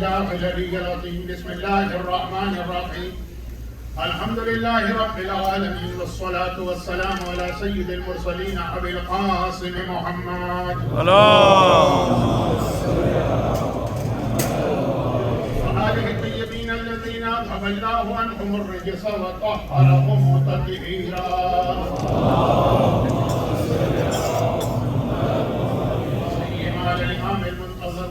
الله العلي العظيم. بسم الله الرحمن الرحيم. الحمد لله رب العالمين والصلاة والسلام على سيد المرسلين أبي القاسم محمد وآله الطيبين الذين أذهب الله عنهم الرجس وطهرهم تطهيرا.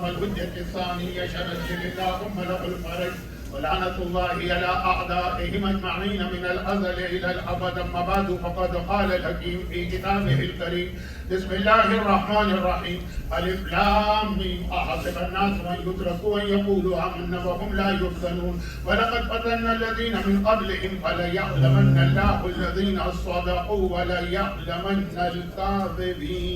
والهدية الثانية شرج اللهم له الفرج ولعنة الله على أعدائهم أجمعين من الأزل إلى الأبد. أما بعد فقد قال الحكيم في كتابه الكريم بسم الله الرحمن الرحيم. ألف لام ميم أحسب الناس أن يتركوا أن يقولوا آمنا وهم لا يفتنون ولقد فتنا الذين من قبلهم فليعلمن الله الذين صدقوا وليعلمن الكاذبين.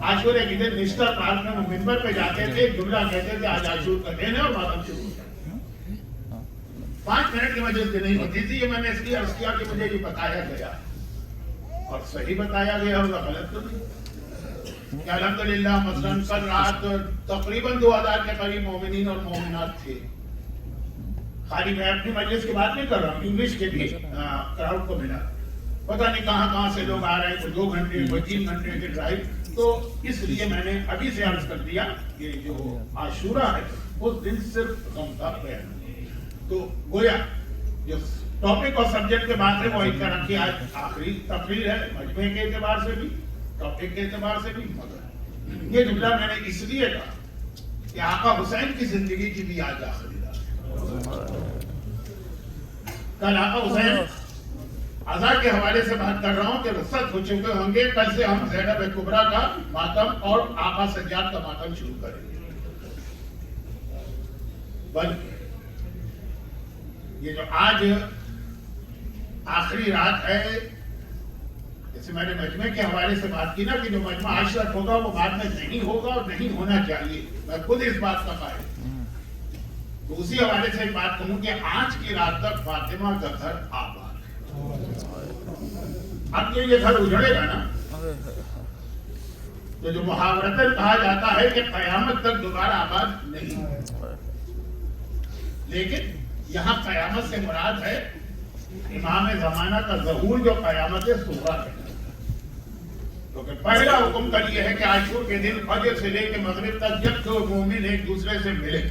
عاشورے کے دن نشتر پارک میں منبر پہ جاتے تھے، جملہ کہتے تھے آج عاشور کا دن ہے اور ماتم شروع ہوتا ہے۔ 5 منٹ کی مجلس بھی نہیں ہوتی تھی، یہ میں نے اس لیے عرض کیا کہ مجھے یہ بتایا گیا اور صحیح بتایا گیا ہوگا، غلط تو نہیں کہ الحمدللہ مثلاً کل رات تقریباً 2000 کے قریب مومنین اور مومنات تھے۔ خالی میں اپنی مجلس کی بات نہیں کر رہا ہوں، انگلش کے بھی کراؤڈ کو ملا، پتہ نہیں کہاں سے لوگ آ رہے ہیں، کوئی 2 گھنٹے کوئی 3 گھنٹے کے ڈرائیو، تو اس لیے میں نے ابھی سے عرض کر دیا کہ جو عاشورہ ہے اس دن صرف غم کا بیان، تو گویا جو ٹاپک اور سبجیکٹ کے بات ہے وہ ایک طرح کی آج آخری تقریر ہے، مجمع کے اعتبار سے بھی ٹاپک کے اعتبار سے بھی، مگر یہ جملہ میں نے اس لیے کہا کہ آقا حسین کی زندگی کی بھی آج آخری رات ہے۔ کل آقا حسین عزا کے حوالے سے بات کر رہا ہوں کہ رخصت ہو چکے ہوں گے، کل سے ہم زینب کبریٰ کا ماتم اور آقا سجاد کا ماتم شروع کریں گے۔ بلکہ یہ جو آج آخری رات ہے، جیسے میں نے مجمع کے حوالے سے بات کی نا کہ جو مجمع عاشرت ہوگا وہ بعد میں نہیں ہوگا اور نہیں ہونا چاہیے، میں خود اس بات کا قائل ہوں، تو اسی حوالے سے ایک بات کہوں کہ آج کی رات تک فاطمہ کا گھر آباد ہے۔ اب جو یہ گھر اجڑے گا نا، تو جو محاورتاً کہا جاتا ہے کہ قیامت تک دوبارہ آباد نہیں، لیکن یہاں قیامت سے مراد ہے امام زمانہ کا ظہور جو قیامت صغریٰ ہے، کیونکہ پہلا حکم کل یہ ہے کہ عاشور کے دن فجر سے لے کے مغرب تک جب دو مومن ایک دوسرے سے ملے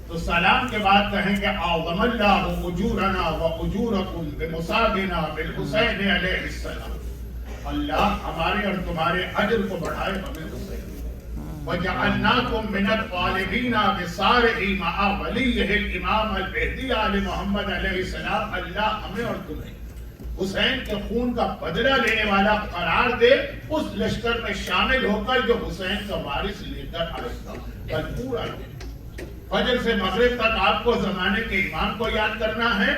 تو سلام کے بعد کہیں کہ اعظم اللہ اجورنا و اجورکم بمصابنا بالحسین علیہ السلام، اللہ ہمارے اور تمہارے اجر کو بڑھائے ہمیں حسین، وجعلناکم من الطالبین بصارع مع ولیہ الامام المہدی آل محمد علیہ السلام، اللہ ہمیں اور تمہیں حسین کے خون کا بدلہ لینے والا قرار دے، اس لشکر میں شامل ہو کر جو حسین کا وارث لے کر آئے گا۔ کل پورا دن فجر سے مغرب تک آپ کو زمانے کے امام کو یاد کرنا ہے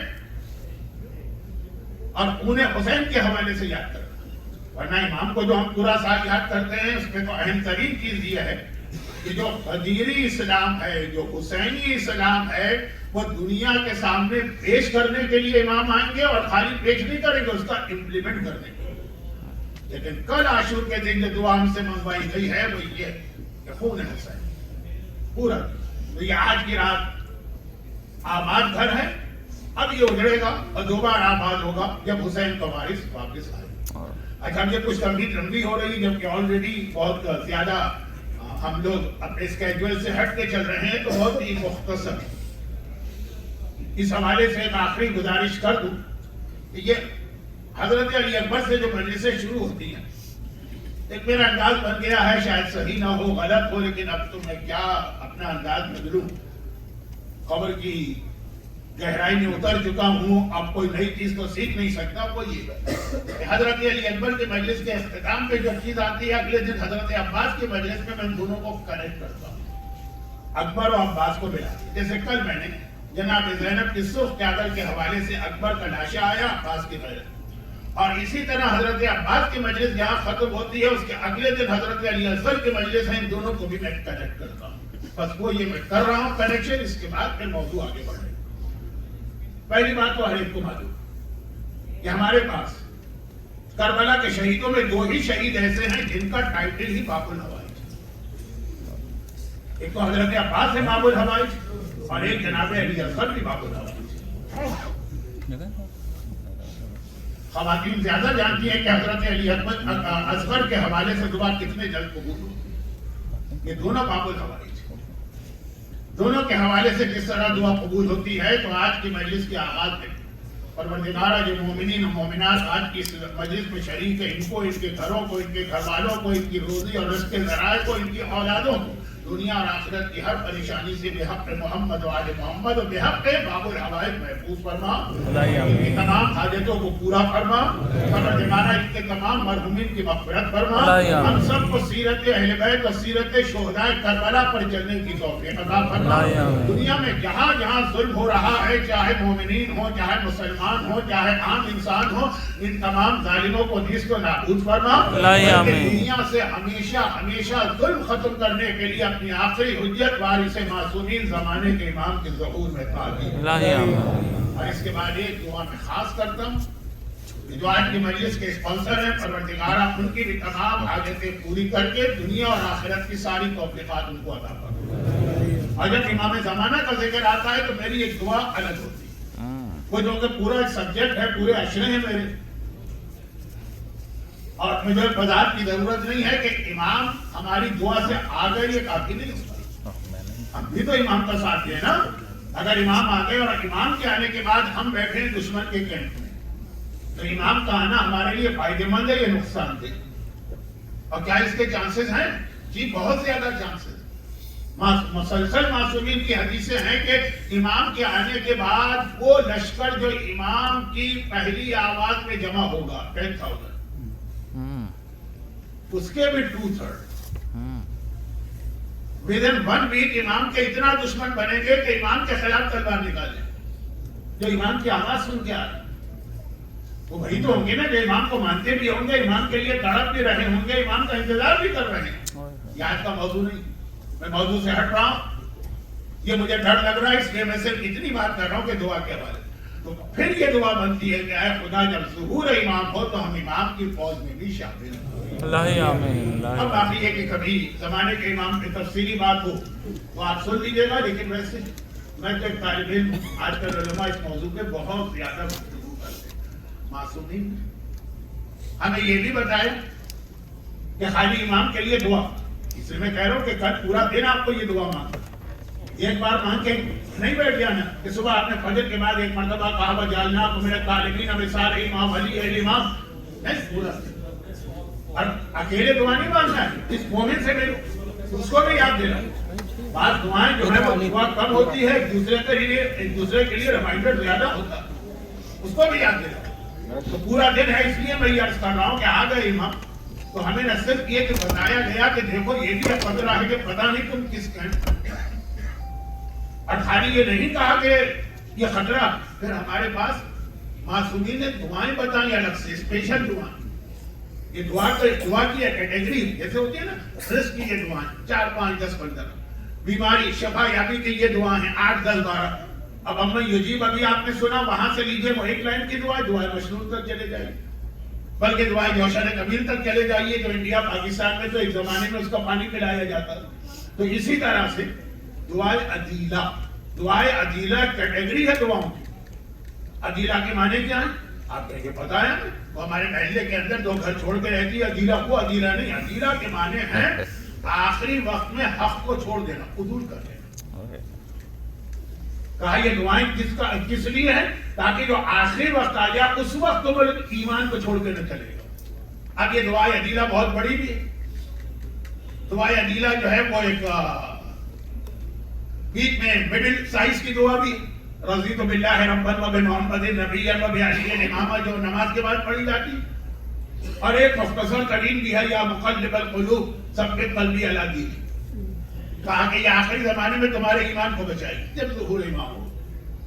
اور انہیں حسین کے حوالے سے یاد کرنا ہے، ورنہ امام کو جو ہم پورا سال یاد کرتے ہیں اس میں تو اہم ترین چیز یہ ہے کہ جو قدیری اسلام ہے، جو حسینی اسلام ہے، وہ دنیا کے سامنے پیش کرنے کے لیے امام آئیں گے اور خالی پیش نہیں کریں گے، اس کا امپلیمنٹ کرنے کے لیے۔ لیکن کل عاشور کے دن جو دعا ہم سے منگوائی گئی ہے وہ یہ کہ خون حسین پورا، تو یہ آج کی رات آباد گھر ہے، اب یہ اجڑے گا اور دوبارہ آباد ہوگا جب حسین کا وارث واپس آئے۔ اچھا یہ کچھ تمہید لمبی ہو رہی جبکہ آلریڈی بہت زیادہ ہم لوگ اپنے اسکیجول سے ہٹ کے چل رہے ہیں، تو بہت ہی مختصر اس حوالے سے ایک آخری گزارش کر دوں کہ یہ حضرت علی اکبر سے جو مجلسیں شروع ہوتی ہیں، ایک میرا انداز بن گیا ہے، شاید صحیح نہ ہو غلط ہو، لیکن اب تو میں کیا اپنا انداز بدلوں، قبر کی گہرائی میں اتر چکا ہوں، اب کوئی نئی چیز تو سیکھ نہیں سکتا۔ وہ یہ کہ حضرت علی اکبر کے مجلس کے اختتام پہ جو چیز آتی ہے اگلے دن حضرت عباس کے مجلس میں ان دونوں کو کنیکٹ کرتا ہوں، اکبر اور عباس کو ملا، جیسے کل میں نے جناب زینب کی سرخ چادر کے حوالے سے اکبر کا لاشا آیا، عباس کی غیرت، اور اسی طرح حضرت عباس کی مجلس جہاں ختم ہوتی ہے اس کے اگلے دن حضرت علی اصغر کی مجلس ہے، ان دونوں کو بھی میں کنیکٹ کرتا ہوں، بس وہ یہ میں کر رہا ہوں کنیکشن، اس کے بعد پھر موضوع آگے بڑھے۔ پہلی بات تو ہر ایک کو معلوم کہ ہمارے پاس کربلا کے شہیدوں میں 2 ہی شہید ایسے ہیں جن کا ٹائٹل ہی باب الحوائج، ایک تو حضرت عباس ہے باب الحوائج اور ایک جناب علی اصغر بھی باب الحوائج۔ خواتین زیادہ جانتی ہیں کہ حضرت علی اصغر کے حوالے سے دعا کتنے جلد قبول ہوئی، یہ دونوں باب الحوائج، دونوں کے حوالے سے کس طرح دعا قبول ہوتی ہے۔ تو آج کی مجلس کے آغاز میں پروردگارہ جو مومنین و مومنات آج کی اس مجلس میں شریک ہیں، ان کو، ان کے گھروں کو، ان کے گھر والوں کو، ان کی روزی اور رزق کے ذرائع کو، ان کی اولادوں کو دنیا اور آخرت کی ہر پریشانی سے بے حق محمد و آل محمد و بے حق باب الحوائج محفوظ فرما، ان کی تمام حاجتوں کو پورا فرما، پروردگارہ ان کے تمام مرحومین کی مغفرت فرما، ہم سب کو سیرت اہل بیت اور سیرت شہداء کربلا پر چلنے کی توفیق عطا فرما۔ دنیا میں جہاں جہاں ظلم ہو رہا ہے، چاہے مومنین ہو، چاہے مسلمان ہو، چاہے عام انسان ہو، ان تمام ظالموں کو نیست و نابود فرما، دنیا سے ہمیشہ ہمیشہ ظلم ختم کرنے کے لیے اپنی آخری حجت وارث معصومین زمانے کے امام کے ظہور میں تعلیم۔ اور اس کے بعد ایک دعا میں خاص کرتا ہوں، جو آج کی مجلس کے اسپانسر ہیں، پروردگارہ ان کی بھی تمام حاجتیں پوری کر کے دنیا اور آخرت کی ساری توفیقات ان کو عطا فرما۔ اور جب امام زمانہ کا ذکر آتا ہے تو میری ایک دعا الگ ہوتی ہے، وہ جو کہ پورا ایک سبجیکٹ ہے، پورے اشرے ہیں میرے، اور مجھے وضاحت کی ضرورت نہیں ہے کہ امام ہماری دعا سے آگے یہ کافی نہیں ہوتا، ہم بھی تو امام کا ساتھ دیں نا۔ اگر امام آگے اور امام کے آنے کے بعد ہم بیٹھے دشمن کے کیمپ میں، تو امام کا آنا ہمارے لیے فائدہ مند ہے یا نقصان دہ؟ اور کیا اس کے چانسز ہیں؟ جی بہت زیادہ چانسز۔ مسلسل معصومین کی حدیثیں ہیں کہ امام کے آنے کے بعد وہ لشکر جو امام کی پہلی آواز میں جمع ہوگا 10,000، اس کے بھی 2/3 within 1 week امام کے اتنا دشمن بنیں گے کہ امام کے خلاف تلوار نکالیں، جو امام کی آواز سن کے آ رہے ہیں۔ وہ وہی تو ہوں گے نا جو امام کو مانتے بھی ہوں گے، امام کے لیے تڑپ بھی رہے ہوں گے، امام کا انتظار بھی کر رہے ہیں۔ یہ آج کا موضوع نہیں، میں موضوع سے ہٹ رہا ہوں، یہ مجھے ڈر لگ رہا ہے، اس لیے میں صرف اتنی بات کر رہا ہوں کہ دعا کے حوالے۔ تو پھر یہ دعا بنتی ہے کہ اے خدا جب ظہور امام ہو تو ہم امام کی فوج میں بھی شامل ہوں۔ اب باقی ہے کہ کبھی زمانے کے امام کی تفصیلی بات ہو تو آپ سن لیجیے گا، لیکن ویسے میں تو ایک طالب علم، آج کل علماء اس موضوع پہ بہت زیادہ گفتگو کرتے ہیں۔ معصومین ہمیں یہ بھی بتایا کہ خالی امام کے لیے دعا، اس لیے میں کہہ رہا ہوں کہ کل پورا دن آپ کو یہ دعا مانگنا، ایک بار مانگ کے نہیں بیٹھ جانا کہ صبح آپ نے فجر کے بعد ایک مرتبہ کہا وجعلناکم من الطالبین بصالح امام علی اہل امام، نہیں پورا۔ اور اکیلے دعا نہیں مانگنا ہے، اس مومن سے ملو، اس کو بھی یاد دینا۔ بعض دعائیں جو ہے وہ دعا کم ہوتی ہے، ایک دوسرے کے لیے ریمائنڈر زیادہ ہوتا ہے، اس کو بھی یاد دینا۔ تو پورا دن ہے، اس لیے میں یہ عرض کر رہا ہوں کہ آ گئے امام تو ہمیں نہ صرف یہ کہ بتایا گیا کہ دیکھو یہ بھی خطرہ ہے کہ پتہ نہیں تم کس کہیں، اور خالی یہ نہیں کہا کہ یہ خطرہ، پھر ہمارے پاس معصومین نے دعائیں بتائیں الگ سے، اسپیشل دعائیں۔ یہ دعا کی کیٹیگری جیسے ہوتی ہے نا، رزق کی یہ دعائیں 4 5 10 15، بیماری شفا یابی کی یہ دعائیں ہیں 8 10 12۔ اب اما یجیب ابھی آپ نے سنا، وہاں سے لیجئے وہ ایک لائن کی دعا، دعائیں مشنون تک چلے جائیے، بلکہ دعائیں جوشن کبیر تک چلے جائیے، جو انڈیا پاکستان میں تو ایک زمانے میں اس کا پانی پلایا جاتا تھا۔ تو اسی طرح سے دعائیں عدیلہ، دعائیں عدیلہ کیٹیگری ہے دعاؤں کی۔ عدیلہ کے معنی کیا ہیں؟ آپ کو یہ پتا ہے، وہ ہمارے محلے کے اندر 2 گھر چھوڑ کے رہتی ہے، عدیلہ کو عدیلہ نہیں، عدیلہ کے معنی ہیں آخری وقت میں حق کو چھوڑ دینا، قبول کر لینا۔ کہا یہ دعائیں کس لیے ہیں؟ تاکہ جو آخری وقت آ جائے اس وقت وہ ایمان کو چھوڑ کے نہ چلے گا۔ اب یہ دعائیں عدیلہ بہت بڑی بھی ہے۔ دعائیں عدیلہ جو ہے وہ ایک بیچ میں مڈل سائز کی دعا بھی، رضیت باللہ ربا وبمحمد نبیا وبعلی امامہ، جو نماز کے بعد پڑھی جاتی، اور ایک مختصر ترین بھی ہے، یا مقلب القلوب ثبت قلبی علی دینک۔ کہا کہ یہ آخری زمانے میں تمہارے ایمان کو بچائے گی جب ظہور امام ہو۔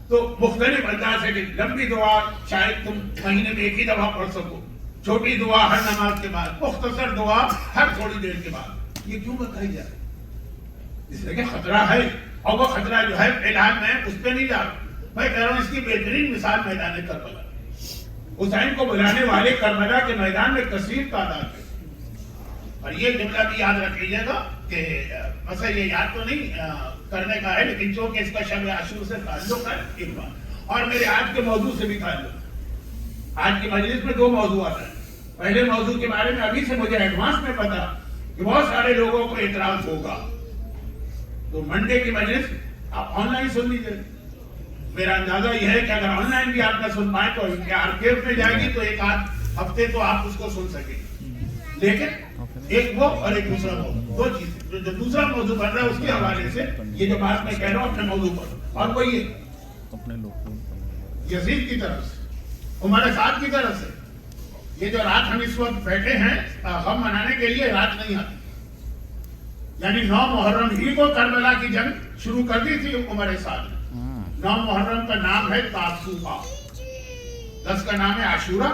تو مختلف انداز ہے کہ لمبی دعا شاید تم مہینے میں ایک ہی دفعہ پڑھ سکو، چھوٹی دعا ہر نماز کے بعد، مختصر دعا ہر تھوڑی دیر کے بعد۔ یہ کیوں بتائی جائے؟ اس لیے کہ خطرہ ہے، اور وہ خطرہ جو ہے فی الحال میں اس پہ نہیں جا رہا، میں کہہ رہا ہوں اس کی بہترین مثال میدان کربلا، حسین کو بلانے والے کربلا کے میدان میں کثیر تعداد ہے۔ اور یہ جملہ بھی یاد رکھ لیجیے گا کہ مسئلہ یہ یاد تو نہیں کرنے کا ہے، لیکن چونکہ اس کا شب عاشور سے تعلق ہے ایک بات، اور میرے آج کے موضوع سے بھی تعلق ہے۔ آج کی مجلس میں 2 موضوعات ہیں۔ پہلے موضوع کے بارے میں ابھی سے مجھے ایڈوانس میں پتا کہ بہت سارے لوگوں کو اعتراض ہوگا، تو منڈے کی مجلس آپ آن لائن سن لیجیے۔ میرا اندازہ یہ ہے کہ اگر آن لائن بھی آپ نہ سن پائیں تو آرکیو میں جائے گی تو 1 آدھ ہفتے تو آپ اس کو سن سکیں، لیکن ایک وہ اور ایک دوسرا موضوع، 2 چیزیں۔ جو دوسرا موضوع بن رہا ہے اس کے حوالے سے یہ جو بات میں کہہ رہا ہوں اپنے موضوع پر، اور وہ یہ یزید کی طرف سے، عمر سعد کی طرف سے، یہ جو رات ہم اس وقت بیٹھے ہیں غم منانے کے لیے، رات نہیں آتی، یعنی 9 محرم ہی کو کربلا کی جنگ شروع کر دی تھی عمر سعد نے۔ 9 محرم کا نام ہے تاسوعا، 10 کا نام ہے عاشورہ،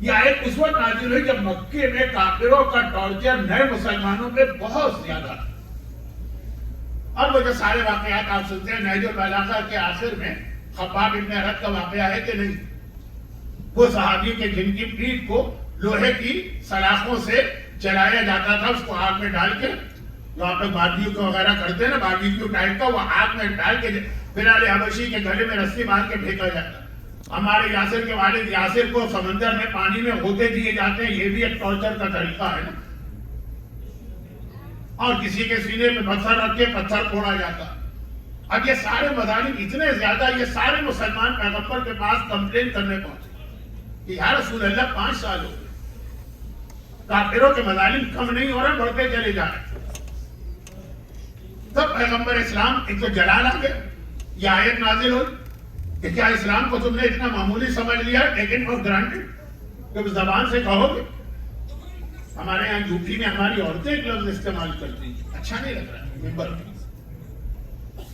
یہ آیت اس وقت نازل ہوئی جب مکے میں کافروں کا ٹارچر نئے مسلمانوں پہ بہت زیادہ تھا. اور وہ جو سارے واقعات آپ سنتے ہیں نہج البلاغہ کے آخر میں خباب ابن ارت کا واقعہ ہے کہ نہیں, وہ صحابی کے جن کی پیٹھ کو لوہے کی سلاخوں سے جلایا جاتا تھا, اس کو آگ میں ڈال کے, جو آپ لوگ باربیکیو وغیرہ کرتے ہیں نا باربیکیو ٹائپ کا, وہ آگ میں ڈال کے بلال حبشی کے گلے میں رسی باندھ کے پھینکا جاتا. ہمارے یاسر کے والد یاسر کو سمندر میں پانی میں ہوتے دیے جاتے ہیں, یہ بھی ایک ٹارچر کا طریقہ ہے نا. اور کسی کے سینے پہ پتھر رکھ کے پتھر پھوڑا جاتا. اب یہ سارے مظالم اتنے زیادہ, یہ سارے مسلمان پیغمبر کے پاس کمپلین کرنے پہنچے کہ یا رسول اللہ 5 سال ہو گئے, کافروں کے مظالم کم نہیں ہو رہے, بڑھتے چلے جا رہے. تب پیغمبر اسلام ایک تو جلال آ گیا, یہ آیت نازل ہوئی کہ کیا اسلام کو تم نے اتنا معمولی سمجھ لیا, ٹیکن فار گرانٹیڈ, کہ زبان سے کہو گے. ہمارے یہاں یوپی میں ہماری عورتیں ایک لفظ استعمال کرتی ہیں, اچھا نہیں لگ رہا ممبر.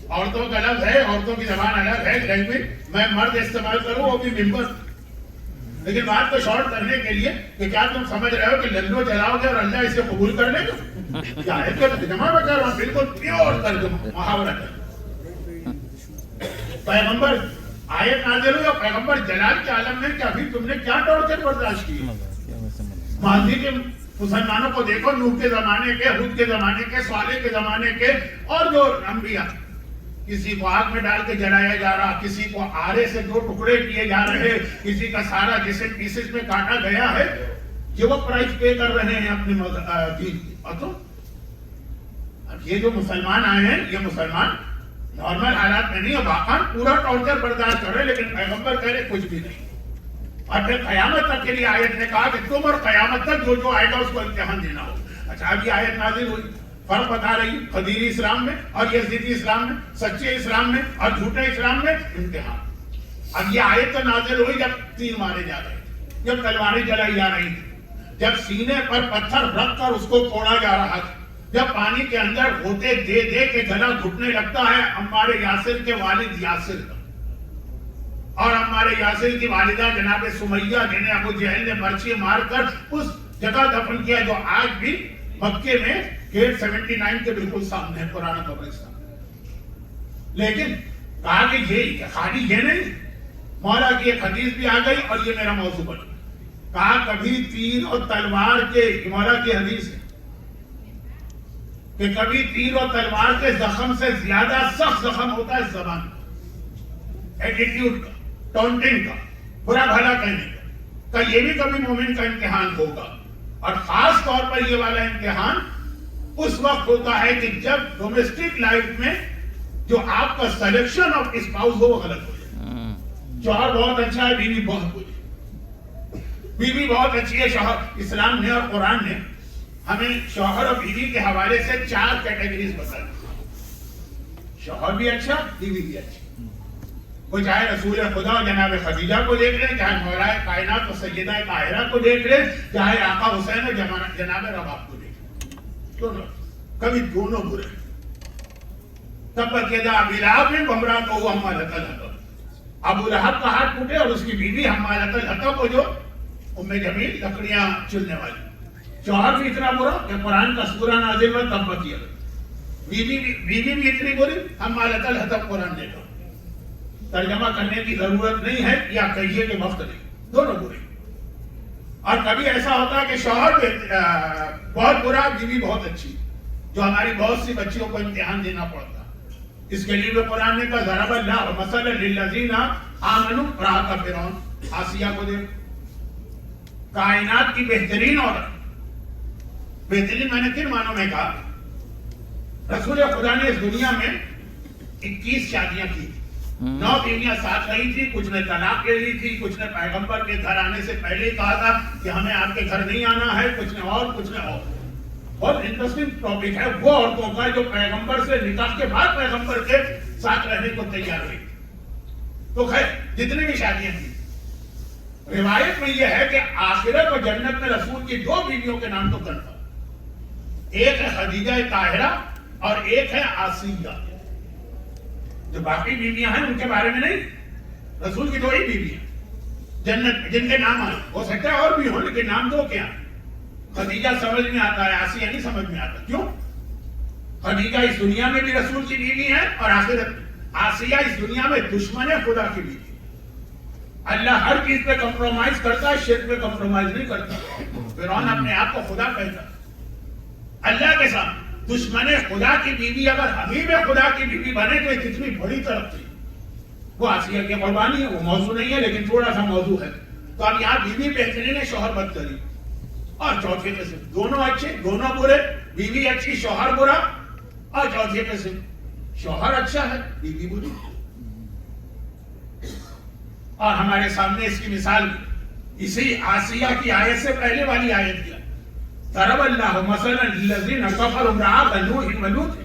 عورتوں کا لفظ ہے, عورتوں کی زبان الگ ہے, لینگویج. میں مرد استعمال کروں وہ بھی ممبر. لیکن بات کو شارٹ کرنے کے لیے کہ کیا تم سمجھ رہے ہو کہ لندو چلاؤ گے اور اللہ اسے قبول کر لے گا؟ کیا آیت کا ترجمہ میں کر رہا ہوں, بالکل پیور ترجمہ, محاورہ کر. پیغمبر آیت نازل ہوئی اور پیغمبر جلال کے عالم میں کہ ابھی تم نے کیا ٹارچر برداشت کی. ماضی کے مسلمانوں کو دیکھو, نوح کے زمانے کے, ہود کے زمانے کے, صالح کے زمانے کے, اور جو انبیاء, کسی کو آگ میں ڈال کے جلایا جا رہا, کسی کو آرے سے 2 ٹکڑے کیے جا رہے, کسی کا سارا جسم پیسز میں کاٹا گیا ہے. یہ وہ پرائز پے کر رہے ہیں اپنے دین کی. اور تو اب یہ جو مسلمان آئے ہیں, یہ مسلمان نارمل حالات میں نہیں, واقعا پورا ٹارچر برداشت کر رہے, لیکن پیغمبر کہہ رہے کچھ بھی نہیں. اور پھر قیامت تک کے لیے آیت نے کہا کہ تم اور قیامت تک جو جو آئے گا اس کو امتحان دینا ہو. اچھا, اب یہ آیت نازل ہوئی, فرق بتا رہی قدیری اسلام میں اور یزیدی اسلام میں, سچے اسلام میں اور جھوٹے اسلام میں امتحان. اب یہ آیت تو نازل ہوئی جب تیر مارے جا رہے تھے, جب تلواریں جلائی جا رہی تھی, جب سینے پر پتھر رکھ کر اس کو توڑا جا رہا تھا, جب پانی کے اندر ہوتے دے دے کے گلا گھٹنے لگتا ہے ہمارے یاسر کے والد یاسر کا, اور ہمارے یاسر کی والدہ جناب سمیہ جنہیں ابو جہل نے برچی مار کر اس جگہ دفن کیا جو آج بھی مکے میں گیٹ 79 کے بالکل سامنے ہے, پرانا قبرستان. لیکن کہا کہ یہ خالی یہ نہیں, مولا کی ایک حدیث بھی آ گئی اور یہ میرا موضوع بن. کہا کبھی تیر اور تلوار کے, مولا کی حدیث ہے کہ کبھی تیر اور تلوار کے زخم سے زیادہ سخت زخم ہوتا ہے زبان کا, ایٹیٹیوڈ کا, ٹونٹنگ کا, برا بھلا کہنے کا. یہ بھی کبھی مومن کا امتحان ہوگا, اور خاص طور پر یہ والا امتحان اس وقت ہوتا ہے کہ جب ڈومیسٹک لائف میں جو آپ کا سلیکشن آف اسپاؤس ہو وہ غلط ہو جائے. شوہر بہت اچھا ہے, بیوی بہت بری, بیوی بہت اچھی ہے, شوہر. اسلام نے اور قرآن نے ہمیں شوہر اور بیوی کے حوالے سے 4 کیٹیگریز بتائی. شوہر بھی اچھا, بیوی بھی اچھی. وہ چاہے رسول خدا جناب خدیجہ کو دیکھ لیں, چاہے مولا کائنات و سیدہ طاہرہ کو دیکھ لیں, چاہے آقا حسین و جناب رباب کو دیکھ لیں, دونوں کبھی دونوں برے. تبت یدا ابی لہب وامرأتہ حمالۃ الحطب, ابو لہب کا ہاتھ ٹوٹے اور اس کی بیوی حمالۃ الحطب, وہ جو ام جمیل لکڑیاں چلنے والی. شوہر بھی اتنا برا کہ قرآن کا سورہ نازل ہوا تبت یدا, بیوی بھی اتنی بری, حمالۃ الحطب قرآن نے کہا. ترجمہ کرنے کی ضرورت نہیں ہے, یا کہیے کہ وقت نہیں, دونوں برے. اور کبھی ایسا ہوتا ہے کہ شوہر بہت برا, بیوی بہت اچھی, جو ہماری بہت سی بچیوں کو امتحان دینا پڑتا. اس کے لیے قرآن نے کہا ضرب اللہ مثلا للذین آمنوا امرأۃ فرعون. آسیہ کو دیکھ, کائنات کی بہترین عورت. بہترین میں نے کن معنوں میں کہا؟ رسول خدا نے اس دنیا میں 21 شادیاں کی, 9 بیویاں ساتھ رہی تھی, کچھ نے طلاق لے لی تھی, کچھ نے پیغمبر کے گھر آنے سے پہلے ہی کہا تھا کہ ہمیں آپ کے گھر نہیں آنا ہے, کچھ نے اور, کچھ نے اور. بہت انٹرسٹنگ ٹاپک ہے وہ عورتوں کا جو پیغمبر سے نکاح کے بعد پیغمبر کے ساتھ رہنے کو تیار ہوئی. تو خیر جتنی بھی شادیاں تھیں, روایت میں یہ ہے کہ آخرت و جنت میں رسول کی 2 بیویوں کے نام تو کنفرم, ایک ہے خدیجہ طاہرہ اور ایک ہے آسیہ. جو باقی بیویاں ہیں ان کے بارے میں نہیں, رسول کی 2 ہی بیویاں. جنت میں جن کے نام آئے، ہو سکتا ہے اور بھی ہو لیکن نام دو کیا؟ خدیجہ سمجھ میں آتا ہے، آسیہ نہیں سمجھ میں آتا. کیوں؟ خدیجہ اس دنیا میں بھی رسول کی بیوی ہے اور آخرت میں. آسیہ اس دنیا میں دشمن ہے خدا کی بیوی. اللہ ہر چیز پہ کمپرومائز کرتا ہے، شرک پہ کمپرومائز نہیں کرتا. فرعون اپنے آپ کو خدا کہتا اللہ کے سامنے. دشمن خدا کی بیوی اگر حبیب خدا کی بیوی بنے تو یہ کتنی بڑی ترقی. وہ آسیہ کی قربانی ہے، وہ موضوع نہیں ہے لیکن تھوڑا سا موضوع ہے. تو اب یہاں بیوی بہترین ہے، شوہر بدترین. اور چوتھے قسم دونوں اچھے دونوں برے، بیوی اچھی شوہر برا. اور چوتھے قسم شوہر اچھا ہے بیوی بری. اور ہمارے سامنے اس کی مثال اسی آسیہ کی آیت سے پہلے والی آیت کیا؟ ضرب اللہ مثلا للذین کفروا امرأۃ نوح ولوط.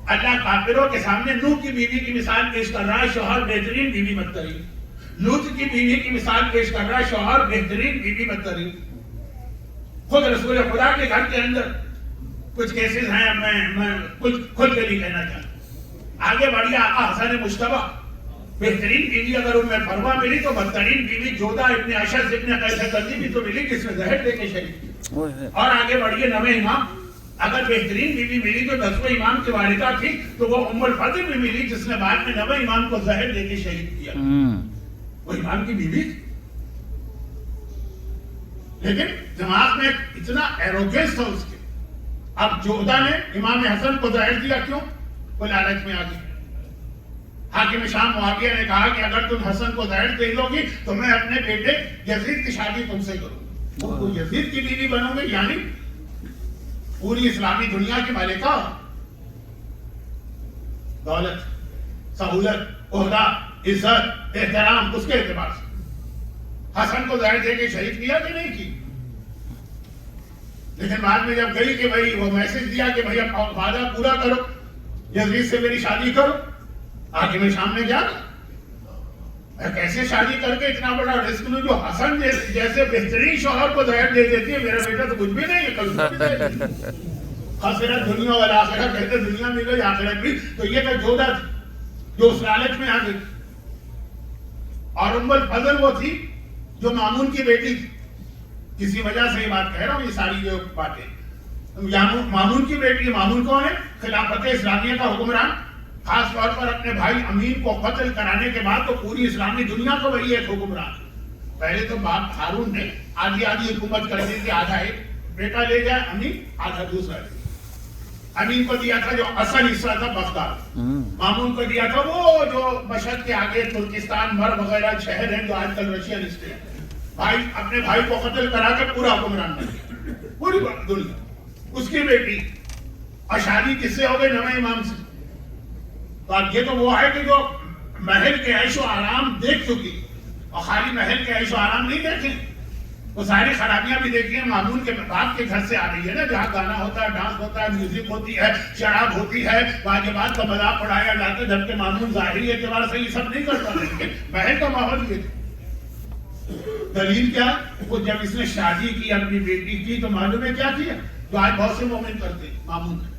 اللہ کافروں کے سامنے نوح کی بیوی کی مثال پیش کر رہا ہے، شوہر بہترین بیوی بدترین. لوط کی بیوی کی مثال پیش کر رہا ہے، شوہر بہترین بیوی بدترین. خود رسول خدا کے گھر کے اندر کچھ کیسز ہیں، میں کچھ کھل کے نہیں کہنا چاہتا. آگے بڑھیے، آقا حسن مجتبیٰ بہترین بیوی اگر ان میں فرما ملی تو بدترین بیوی جودہ ابن اشعث ابن قیس قرظی بھی تو ملی جس نے زہر دے کے شہید کیا. اور آگے بڑھیے، نویں امام اگر بہترین بیوی ملی تو 10ویں امام کی والدہ تھی تو وہ ام الفضل بھی ملی جس نے بعد میں 9ویں امام کو زہر دے کے شہید کیا. وہ امام کی بیوی تھی. لیکن دماغ میں اتنا ایروگینس تھا اس کے. اب جودہ نے امام حسن کو زہر دیا کیوں؟ وہ لالچ میں آ گئی. حاکم شام معاویہ نے کہا کہ اگر تم حسن کو زہر دے دو گی تو میں اپنے بیٹے یزید کی شادی تم سے کروں. وہ یزید کی بیوی بنو گے، یعنی پوری اسلامی دنیا کی ملکہ. دولت، سہولت، عہدہ، عزت، احترام اس کے اعتبار سے حسن کو زہر دے کے شہید کیا کہ نہیں کی. لیکن بعد میں جب گئی کہ بھائی وہ میسج دیا کہ بھائی اب وعدہ پورا کرو، یزید سے میری شادی کرو. حاکم شام نے کیا کیسے شادی کر کے اتنا بڑا رسک لوں جو حسن جیسے بہترین شوہر کو زہر دے دیتی ہے. میرا بیٹا تو کچھ بھی نہیں ہے، کل خسرت دنیا والا آخرت، کہتے دنیا میں گئی آخرت بھی. تو یہ تو جودہ تھی جو اس لالچ میں آ گئی. اور ام الفضل وہ تھی جو مامون کی بیٹی تھی. کسی وجہ سے یہ بات کہہ رہا ہوں، یہ ساری جو باتیں مامون کی بیٹی. مامون کون ہے؟ خلافت اسلامیہ کا حکمران. خاص طور پر اپنے بھائی امین کو قتل کرانے کے بعد تو پوری اسلامی دنیا کو وہی ایک حکمران. پہلے تو باپ ہارون نے آدھی حکومت کر دی تھی، آدھا ایک بیٹا لے جائے امین، آدھا دوسرا لے. امین کو دیا تھا جو اصل حصہ تھا بغداد. مامون کو دیا تھا وہ جو مشہد کے آگے ترکستان مر وغیرہ شہر ہیں جو آج کل رشین اسٹیٹ. بھائی اپنے بھائی کو قتل کرا کے پورا حکمران بن گیا پوری دنیا. اس کی بیٹی اور شادی کس سے ہو گئی؟ 9ویں امام سے. تو اب یہ تو وہ ہے کہ جو محل کے عیش و آرام دیکھ چکی، اور خالی محل کے عیش و آرام نہیں دیکھیں، وہ ساری خرابیاں بھی دیکھی ہیں. مامون کے باپ کے گھر سے آ رہی ہے نا، جہاں گانا ہوتا ہے، ڈانس ہوتا ہے، میوزک ہوتی ہے، شراب ہوتی ہے، واجبات کا مذاق پڑھایا جاتا ہے. جبکہ مامون ظاہری اعتبار سے یہ سب نہیں کرتا، لیکن محل کا ماحول یہ تھا. دلیل کیا؟ وہ جب اس نے شادی کی اپنی بیٹی کی تو معلوم ہے کیا کیا جو آج بہت سے مومن کرتے ہیں. مامون نے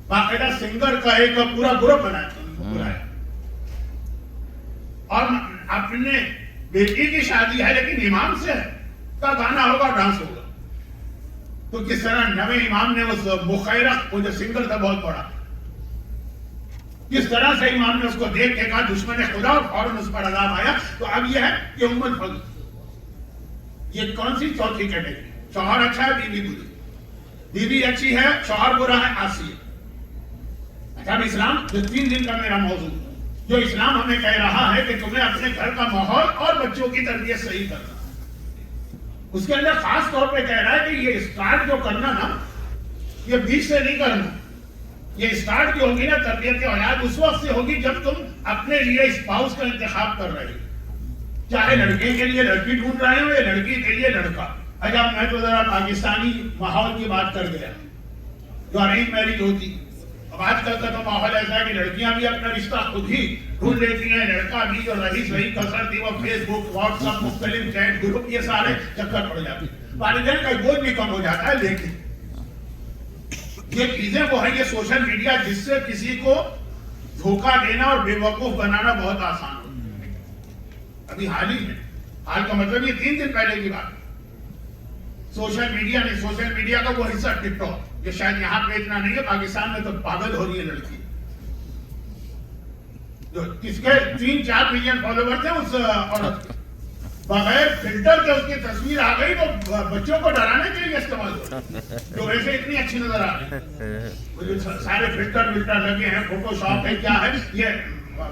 باقاعدہ سنگر کا ایک پورا گروپ بنایا اور اپنے بیٹی کی شادی ہے لیکن امام سے ہے، کا گانا ہوگا، ڈانس ہوگا. تو کس طرح 9ویں امام نے اس مخیرق وہ جو سنگر تھا بہت بڑا، کس طرح سے امام نے اس کو دیکھ کے کہا دشمن خدا، اور فوراً اس پر عذاب آیا. تو اب یہ ہے کہ ام الفضل یہ کون سی چوتھی کیٹیگری؟ شوہر اچھا ہے بیوی بری، بیوی اچھی ہے شوہر برا ہے، آسیہ. اچھا اب اسلام جو 3 دن کا میرا موضوع جو اسلام ہمیں کہہ رہا ہے کہ تمہیں اپنے گھر کا ماحول اور بچوں کی تربیت صحیح کرنا، اس کے اندر خاص طور پہ کہہ رہا ہے کہ یہ اسٹارٹ جو کرنا نا، یہ بیچ سے نہیں کرنا. یہ اسٹارٹ جو ہوگی نا تربیت اولاد اس وقت سے ہوگی جب تم اپنے لیے اسپاؤس کا انتخاب کر رہے ہو، چاہے لڑکے کے لیے لڑکی ڈھونڈ رہے ہو یا لڑکی کے لیے لڑکا. اچھا میں تو ذرا پاکستانی ماحول کی بات کر گیا جو ارینج میرج ہوتی. اب آج کل کا تو ماحول ایسا ہے کہ لڑکیاں بھی اپنا رشتہ خود ہی ڈھونڈ لیتی ہیں، لڑکا بھی جو رہی صحیح کثرت تھی وہ فیس بک، واٹس ایپ، مختلف چیٹ گروپ، یہ سارے چکر پڑ جاتے ہیں. والدین کا بوجھ بھی کم ہو جاتا ہے. لیکن یہ چیزیں وہ ہیں، یہ سوشل میڈیا جس سے کسی کو دھوکہ دینا اور بے وقوف بنانا بہت آسان ہوتا ہے. ابھی حال ہی میں حال کا مطلب یہ 3 دن پہلے کی بات. سوشل میڈیا نہیں, سوشل میڈیا کا وہ حصہ ٹک ٹاک, جو شاید یہاں پہ اتنا نہیں ہے, پاکستان میں تو پاگل ہو رہی ہے لڑکی, جو کس کے 3-4 ملین فالوور تھے اس عورت کے, بغیر فلٹر کے اس کی تصویر آ گئی تو بچوں کو ڈرانے کے لیے استعمال ہو, جو ویسے اتنی اچھی نظر آ رہی ہے. سارے فلٹر لگے ہیں, فوٹو شاپ ہے, کیا ہے, یہ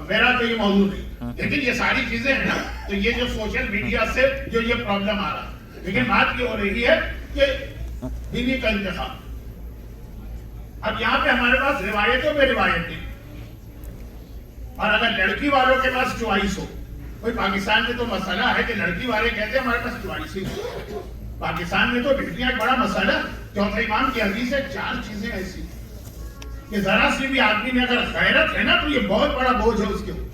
میرا تو یہ موضوع نہیں, لیکن یہ ساری چیزیں ہیں نا, تو یہ جو سوشل میڈیا سے جو یہ پرابلم آ رہا ہے. لیکن بات یہ ہو رہی ہے کہ بیوی کا انتخاب. اب یہاں پہ ہمارے پاس روایتوں میں روایتیں, اور اگر لڑکی والوں کے پاس چوائس ہو, کوئی پاکستان میں تو مسئلہ ہے کہ لڑکی والے کہتے ہیں ہمارے پاس چوائس ہی, پاکستان میں تو بیٹیاں ایک بڑا مسئلہ, چوتھے امام کی حدیث ہے 4 چیزیں ایسی کہ ذرا سی بھی آدمی میں اگر غیرت ہے نا تو یہ بہت بڑا بوجھ ہے اس کے اوپر.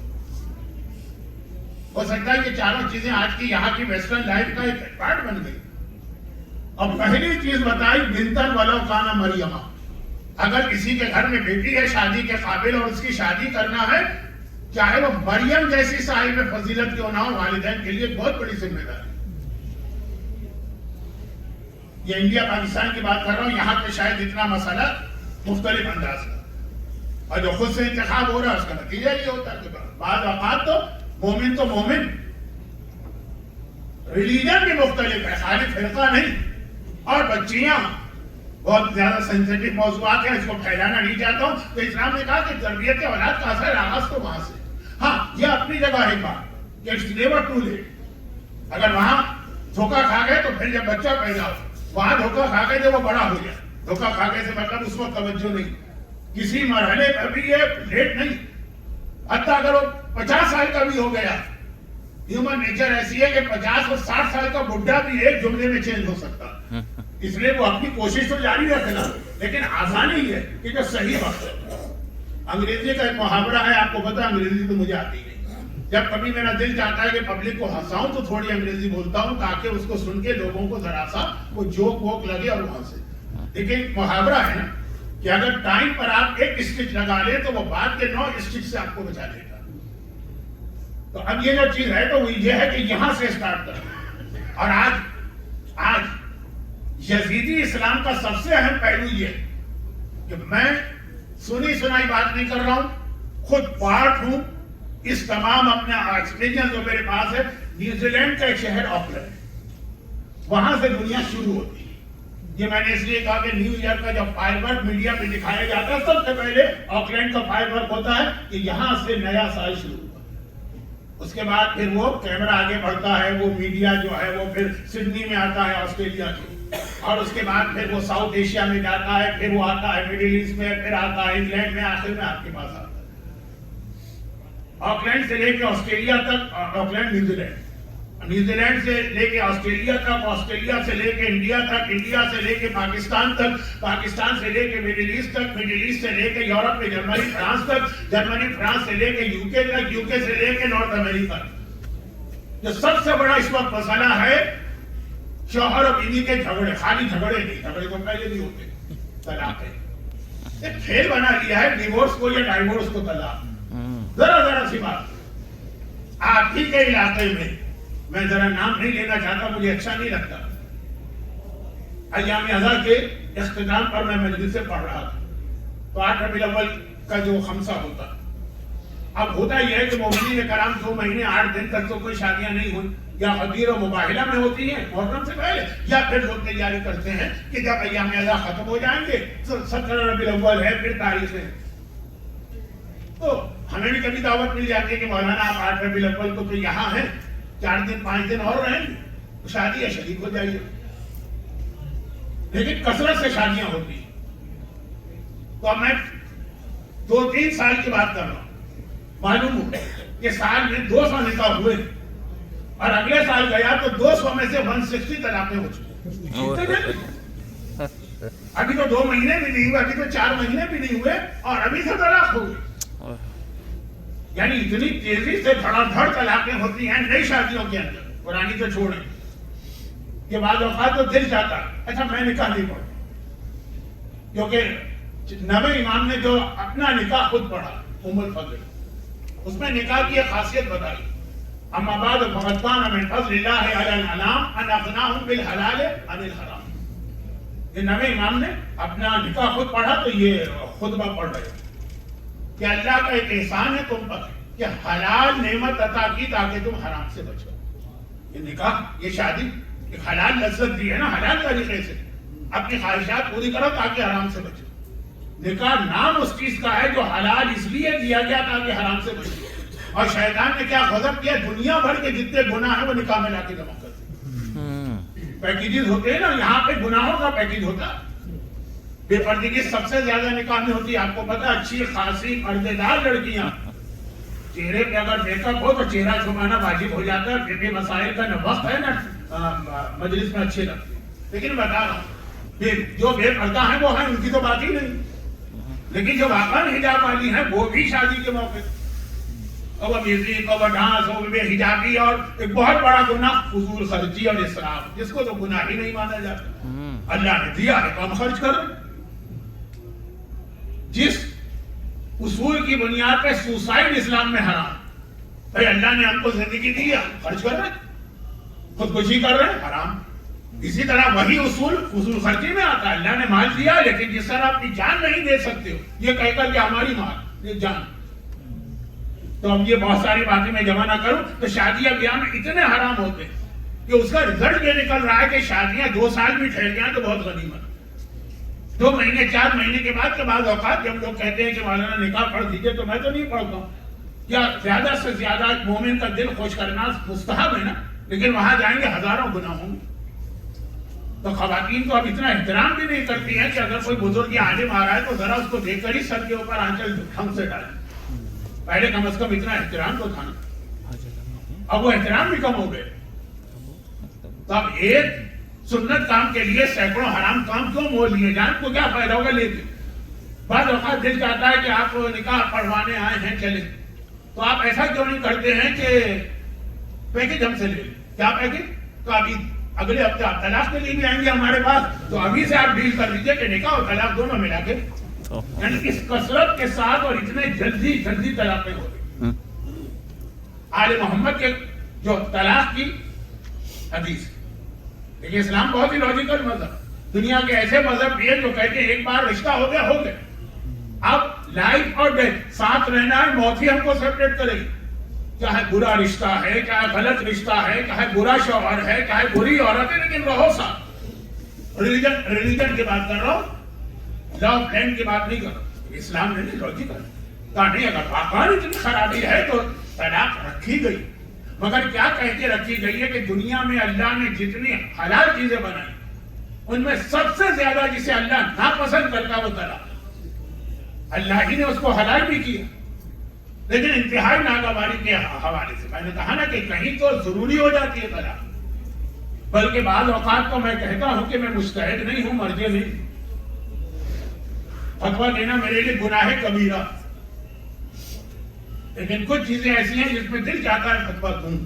ہو سکتا ہے کہ 4 چیزیں آج کی یہاں کی ویسٹرن لائف کا ایک پارٹ بن گئی. اور پہلی چیز بتائی بنتن ولو کان مریم, اگر کسی کے گھر میں بیٹی ہے شادی کے قابل اور اس کی شادی کرنا ہے, چاہے وہ مریم جیسی صاحب فضیلت کیوں نہ ہو, والدین کے لیے بہت بڑی ذمہ داری. یہ انڈیا پاکستان کی بات کر رہا ہوں, یہاں پہ شاید اتنا مسئلہ مختلف انداز کا, اور جو خود سے انتخاب ہو رہا ہے اس کا نتیجہ یہ ہوتا ہے کہ بعض اوقات تو مومن ریلیجن بھی مختلف ہے, خالی فرقہ نہیں. اور بچیاں بہت زیادہ سینسیٹیو موضوعات ہیں, اس کو پھیلانا نہیں چاہتا ہوں. تو اسلام نے کہا کہ تربیت اولاد کا اثر آغاز تو وہاں سے. ہاں یہ اپنی جگہ ہے بات کہ اٹس نیور ٹو لیٹ. اگر وہاں دھوکہ کھا گئے تو پھر جب بچہ پیدا ہو, وہاں دھوکہ کھا گئے جب وہ بڑا ہو جائے, دھوکہ کھا گئے سے مطلب اس وقت توجہ نہیں, کسی مرحلے پر بھی یہ لیٹ نہیں. حتیٰ اگر وہ 50 سال کا بھی ہو گیا, ہیومن نیچر ایسی ہے کہ 50 اور 60 سال کا بڈھا بھی ایک جملے میں چینج ہو سکتا, اس لیے وہ اپنی کوشش تو جاری رکھنا, لیکن آسانی ہے کہ جو صحیح وقت ہے. انگریزی کا ایک محاورہ ہے, آپ کو پتا, انگریزی تو مجھے آتی نہیں, جب کبھی میرا دل چاہتا ہے کہ پبلک کو ہنساؤں تو تھوڑی انگریزی بولتا ہوں تاکہ اس کو سن کے لوگوں کو ذرا سا وہ جوک ووک لگے اور وہاں سے. لیکن محاورہ ہے نا کہ اگر ٹائم پر آپ ایک اسٹچ لگا لیں تو وہ بعد کے 9 اسٹچ سے آپ کو بچا لے گا. تو اب یہ جو چیز ہے تو وہ یہ ہے کہ یہاں سے اسٹارٹ کرنا. اور آج یزیدی اسلام کا سب سے اہم پہلو یہ کہ میں سنی سنائی بات نہیں کر رہا ہوں, خود پارٹ ہوں اس تمام اپنا ایکسپیرینس جو میرے پاس ہے. نیوزی لینڈ کا ایک شہر آکلینڈ, وہاں سے دنیا شروع ہوتی ہے. یہ میں نے اس لیے کہا کہ نیو ایئر کا جب فائر ورک میڈیا پہ دکھایا جاتا ہے سب سے پہلے آکلینڈ کا فائر ورک ہوتا ہے کہ یہاں سے نیا سال شروع ہوا. اس کے بعد پھر وہ کیمرہ آگے بڑھتا ہے, وہ میڈیا جو ہے وہ پھر سڈنی میں آتا ہے آسٹریلیا کے, اور اس کے بعد پھر وہ ساؤتھ ایشیا میں جاتا ہے, پھر وہ آتا ہے مڈل ایسٹ میں, پھر آتا ہے انگلینڈ میں, آخر میں آپ کے پاس آتا ہے. آکلینڈ سے لے کے آسٹریلیا تک, آکلینڈ نیوزی لینڈ سے لے کے آسٹریلیا تک, آسٹریلیا سے لے کے انڈیا تک, انڈیا سے لے کے پاکستان تک, پاکستان سے لے کے مڈل ایسٹ تک, مڈل ایسٹ سے لے کے یورپ میں جرمنی فرانس تک, جرمنی فرانس سے لے کے یو کے تک, یو کے سے لے کے نارتھ امریکہ. جو سب سے بڑا اس وقت مسئلہ ہے شوہر اور بیوی کے جھگڑے, خالی جھگڑے نہیں, جھگڑے تو پہلے بھی ہوتے, طلاق ہے. ایک کھیل بنا لیا ہے ڈیورس کو یا ڈائیورس کو طلاق. ذرا سی بات, آپ ہی کے علاقے میں ذرا نام نہیں لینا چاہتا, مجھے اچھا نہیں لگتا, ایام ازا کے اختتام پر میں مجلس سے پڑھ رہا تھا, تو 8 ربیع الاول کا جو خمسہ ہوتا, اب ہوتا یہ ہے کہ مومنین کرام 2 مہینے 8 دن تک تو کوئی شادیاں نہیں ہوئی, یا غدیر و مباہلہ میں ہوتی ہیں محرم سے پہلے, یا پھر لوگ تیاری کرتے ہیں کہ جب ایام ازا ختم ہو جائیں گے 17 ربیع الاول ہے, پھر تاریخیں. تو ہمیں بھی کبھی دعوت مل جاتی ہے کہ مولانا آپ 8 ربیع الاول کو تو یہاں ہیں, 4 دن 5 دن اور رہیں گے, شادی ہے شریک ہو جائیے. لیکن کثرت سے شادیاں ہوتی ہیں. تو اب میں 2-3 سال کی بات کر رہا ہوں, معلوم ہو کہ سال میں 200 نکاح ہوئے, اور اگلے سال گیا تو 200 میں سے 160 طلاقیں ہو چکی. ابھی تو 2 مہینے بھی نہیں ہوئے, ابھی تو 4 مہینے بھی نہیں ہوئے, اور ابھی سے طلاق ہو گئی. یعنی اتنی تیزی سے دھڑا دھڑ طلاقیں ہوتی ہیں نئی شادیوں کے اندر. پرانی تو چھوڑیں, کہ بعض اوقات تو دل چاہتا ہے اچھا میں نکاح نہیں پڑھوں, کیونکہ 9ویں امام نے جو اپنا نکاح خود پڑھا ام الفضل, اس میں نکاح کی ایک خاصیت بتائی اما بعد فقد كان من فضل الله على الانام ان اغناهم بالحلال عن الحرام. یہ نویں امام نے اپنا نکاح خود پڑھا تو یہ خطبہ پڑھ رہے کہ اللہ کا ایک احسان ہے تم پر کہ حلال نعمت عطا کی تاکہ تم حرام سے بچو. یہ نکاح، یہ شادی ایک حلال لذت دی ہے نا، حلال طریقے سے اپنی خواہشات پوری کرو تاکہ حرام سے بچو. نکاح نام اس چیز کا ہے جو حلال اس لیے دیا گیا تاکہ حرام سے بچو. اور شیطان نے کیا غضب کیا، دنیا بھر کے جتنے گناہ ہیں وہ نکاح میں لا کے جمع کر دیا. پیکیجز ہوتے ہیں نا، یہاں پہ گناہوں کا پیکیج ہوتا ہے. بے پردگی سب سے زیادہ نکاح میں ہوتی ہے. آپ کو پتا، اچھی خاصی پردے دار لڑکیاں، چہرے پہ اگر میک اپ ہو تو چہرہ چھپانا واجب ہو جاتا ہے. فقہی مسائل کا نہ وقت ہے نا مجلس میں اچھے لگتے ہیں. لیکن بتا رہا ہوں جو بے پردہ ہیں وہ ہیں، ان کی تو بات ہی نہیں. لیکن جو واقعی حجاب والی ہیں وہ بھی شادی کے موقع اور میوزک اور ڈانس اور بے حجابی اور ایک بہت بڑا گناہ فضول خرچی اور اسراف، جس کو تو گناہ ہی نہیں مانا جاتا. اللہ نے دیا ہے کم خرچ کرو. جس اصول کی بنیاد پہ سوسائڈ اسلام میں حرام، بھائی اللہ نے ہم کو زندگی دی ہے، خرچ کر رہے ہیں، خودکشی کر رہے ہیں، حرام. اسی طرح وہی اصول فضول خرچی میں آتا ہے. اللہ نے مال دیا لیکن جس طرح اپنی جان نہیں دے سکتے ہو یہ کہہ کر کہ ہماری مال یہ جان. تو اب یہ بہت ساری باتیں میں جمع نہ کروں تو شادیاں بیاہ میں اتنے حرام ہوتے ہیں کہ اس کا رزلٹ یہ نکل رہا ہے کہ شادیاں 2 سال بھی ٹھہر جائیں تو بہت غنیمت. 2 مہینے 4 مہینے کے بعد کے بعد اوقات جب لوگ کہتے ہیں کہ مولانا نکاح پڑھ دیجیے تو میں تو نہیں پڑھتا ہوں. کیا زیادہ سے زیادہ مومن کا دل خوش کرنا مستحب ہے نا، لیکن وہاں جائیں گے ہزاروں گناہ ہوں گے. تو خواتین کو اب اتنا احترام بھی نہیں کرتی ہیں کہ اگر کوئی بزرگ یا عالم آ رہا ہے تو ذرا اس کو دیکھ کر ہی سر کے اوپر آنچل ڈھنگ سے ڈالیں. پہلے کم از کم اتنا احترام تو تھا نا، اب وہ احترام بھی کم ہو گئے. تو اب ایک سنت کام کے لیے سینکڑوں حرام کام کیوں مول لیے جائیں؟ کو کیا فائدہ ہوگا لے کے؟ بعض اوقات دل چاہتا ہے کہ آپ نکاح پڑھوانے آئے ہیں چلیں، تو آپ ایسا کیوں نہیں کرتے ہیں کہ پیکج ہم سے لے لیں؟ کیا پیکج؟ تو ابھی اگلے ہفتے آپ طلاق کے لیے بھی آئیں گے ہمارے پاس، تو ابھی سے آپ ڈیل کر لیجیے کہ نکاح اور طلاق دونوں ملا کے. یعنی اس کثرت کے ساتھ اور اتنے جلدی طلاقیں ہو رہی. آل محمد کے جو طلاق کی حدیث، لیکن اسلام بہت ہی لاجیکل مذہب. دنیا کے ایسے مذہب بھی ہیں جو کہتے ہیں ایک بار رشتہ ہو گیا ہو گیا، اب لائف اور ڈیتھ ساتھ رہنا ہے، موت ہی ہم کو سیپریٹ کرے گی. چاہے برا رشتہ ہے، چاہے غلط رشتہ ہے، چاہے برا شوہر ہے، چاہے بری عورت ہے، لیکن رہو ساتھ. ریلیجن کی بات کر رہا ہوں، لو آف لینڈ کی بات نہیں کر رہا. اسلام نے نہیں لاجیکل کہا نہیں. اگر واقعی اتنی خرابی ہے تو طلاق رکھی گئی، مگر کیا کہہ کے رکھی گئی ہے کہ دنیا میں اللہ نے جتنی حلال چیزیں بنائی ان میں سب سے زیادہ جسے اللہ ناپسند کرتا وہ طلاق. اللہ ہی نے اس کو حلال بھی کیا لیکن انتہائی ناگواری کے حوالے سے. میں نے کہا نا کہ کہیں تو ضروری ہو جاتی ہے طلاق، بلکہ بعض اوقات تو میں کہتا ہوں کہ میں مجتہد نہیں ہوں، مرجع نہیں. فتویٰ دینا میرے لیے گناہ کبیرہ، لیکن کچھ چیزیں ایسی ہیں جس میں دل چاہتا ہے فتویٰ دوں.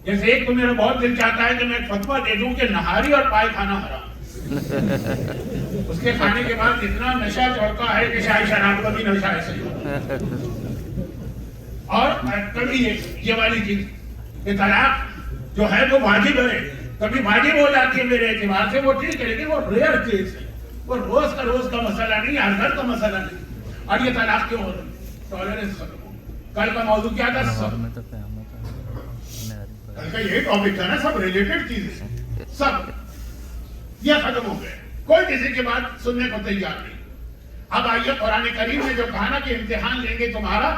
جیسے ایک تو میرا بہت دل چاہتا ہے کہ میں فتویٰ دے دوں کہ نہاری اور پائے کھانا حرام. اس کے کھانے کے بعد اتنا نشہ چڑھتا ہے کہ شاید شراب کا بھی نشہ ایسے ہی. اور کبھی یہ والی چیز کہ طلاق جو ہے وہ واجب ہے، کبھی واجب ہو جاتی ہے میرے اعتبار سے، وہ ٹھیک ہے لیکن وہ ریئر کیس ہے، وہ روز کا مسئلہ نہیں، ہر گھر کا مسئلہ نہیں. اور یہ طلاق کیوں ہو رہا ہے؟ ٹالرنس ختم ہو. کل کا موضوع کیا تھا؟ کل کا یہی ٹاپک تھا نا، سب ریلیٹڈ چیزیں سب یہ ختم ہو گئے. کوئی کسی کی بات سننے کو تیار نہیں. اب آئیے قرآن کریم نے جو کہا نا کہ امتحان لیں گے تمہارا،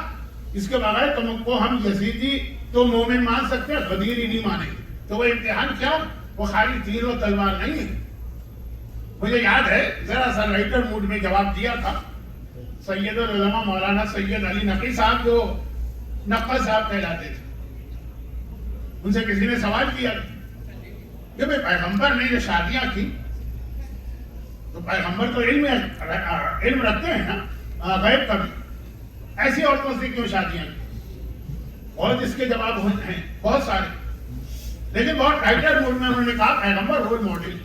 اس کے بغیر تم کو ہم یزیدی تو مومن مان سکتے ہیں، غدیر ہی نہیں مانیں گے. تو وہ امتحان کیا؟ وہ خالی تیر و تلوار نہیں ہے. مجھے یاد ہے ذرا سا رائٹر موڈ میں جواب دیا تھا سید العلماء مولانا سید علی نقی صاحب، جو نقی صاحب کہلاتے تھے. ان سے کسی نے سوال کیا کہ بھئی پیغمبر نے جو شادیاں کی تو پیغمبر تو علم رکھتے ہیں نا غیب کا بھی، ایسی عورتوں سے کیوں شادیاں کی؟ اور اس کے جواب ہیں بہت سارے، لیکن بہت رائٹر موڈ میں انہوں نے کہا پیغمبر رول ماڈل.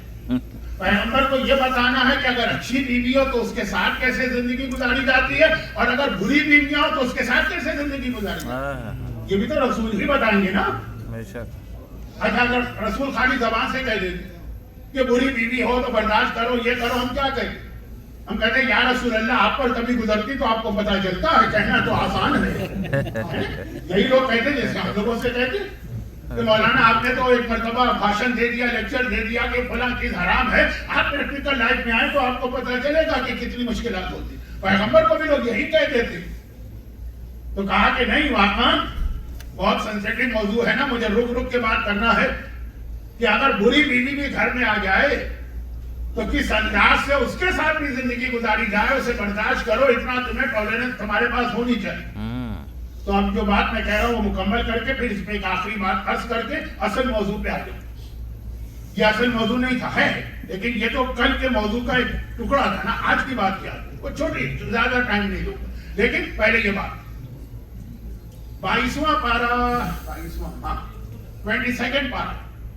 پیغمبر کو یہ بتانا ہے کہ اگر اچھی بیوی ہو تو اس کے ساتھ کیسے زندگی گزاری جاتی ہے، اور اگر بری بیویاں ہو تو اس کے ساتھ کیسے زندگی گزاری جاتی ہے. یہ بھی تو رسول ہی بتائیں گے نا. اچھا اگر رسول خالی زبان سے کہہ دیتے کہ بری بیوی ہو تو برداشت کرو، یہ کرو، ہم کیا کہیں؟ ہم کہتے ہیں یا رسول اللہ آپ پر کبھی گزرتی تو آپ کو پتہ چلتا ہے، کہنا تو آسان ہے. یہی لوگ کہتے ہیں جیسے ہم لوگوں سے کہتے ہیں کہ مولانا آپ نے تو ایک مرتبہ بھاشن دے دیا، لیکچر دے دیا کہ فلاں چیز حرام ہے، آپ پریکٹیکل لائف میں آئے تو آپ کو پتہ چلے گا کہ کتنی مشکلات ہوتی. پیغمبر کو بھی لوگ یہی کہتے تھے. تو کہا کہ نہیں، واقعاً بہت سینسیٹیو موضوع ہے نا، مجھے رک کے بات کرنا ہے کہ اگر بری بیوی بھی گھر میں آ جائے تو کس انداز سے اس کے ساتھ بھی زندگی گزاری جائے، اسے برداشت کرو، اتنا تمہیں ٹالرنس تمہارے پاس ہونی چاہیے. تو اب جو بات میں کہہ رہا ہوں وہ مکمل کر کے پھر اس میں ایک آخری بات عرض کر کے اصل موضوع پہ آ جاؤں. یہ اصل موضوع نہیں تھا، ہے لیکن یہ تو کل کے موضوع کا ایک ٹکڑا تھا نا. آج کی بات کیا وہ چھوٹی، زیادہ ٹائم نہیں لوں گا، لیکن پہلے یہ بات 22واں پارہ، 22nd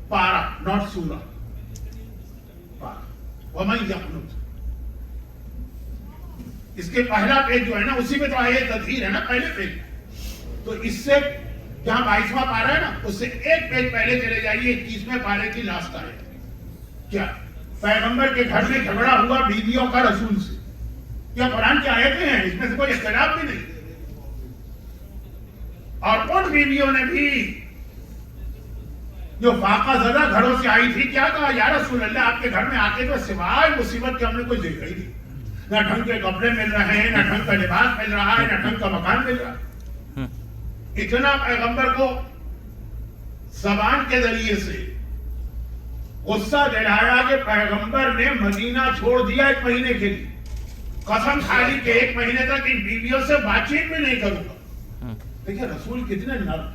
پارہ ناٹ سورہ، وَمَن يَقْنُتْ، اس کے پہلا پیج جو ہے نا اسی میں تو آئے تطہیر ہے نا، پہلے پیج. تو اس سے جہاں 22واں پارہ ہے نا اس سے ایک پیج پہلے چلے جائیے، 21ویں پارے کی لاسٹ آئے. کیا پیغمبر کے گھر میں جھگڑا ہوا بیویوں کا رسول سے؟ کیا قرآن کی آیتیں ہیں، اس میں سے کوئی اختلاف بھی نہیں. اور ان بیویوں نے بھی جو فاقہ زدہ گھروں سے آئی تھی کیا کہا، یا رسول اللہ آپ کے گھر میں آتے تو سوائے مصیبت کے ہم نے کچھ دیکھا ہی نہیں. نہ ڈھنگ کے کپڑے مل رہے ہیں، نہ ڈھنگ کا لباس مل رہا ہے، نہ ڈھنگ کا مکان مل رہا ہے. اتنا پیغمبر کو زبان کے ذریعے سے غصہ دلایا کہ پیغمبر نے مدینہ چھوڑ دیا 1 مہینے کے لیے. قسم کھا لی کہ 1 مہینے تک ان بیویوں سے بات چیت بھی نہیں کروں گا. دیکھیں رسول کتنے نرم،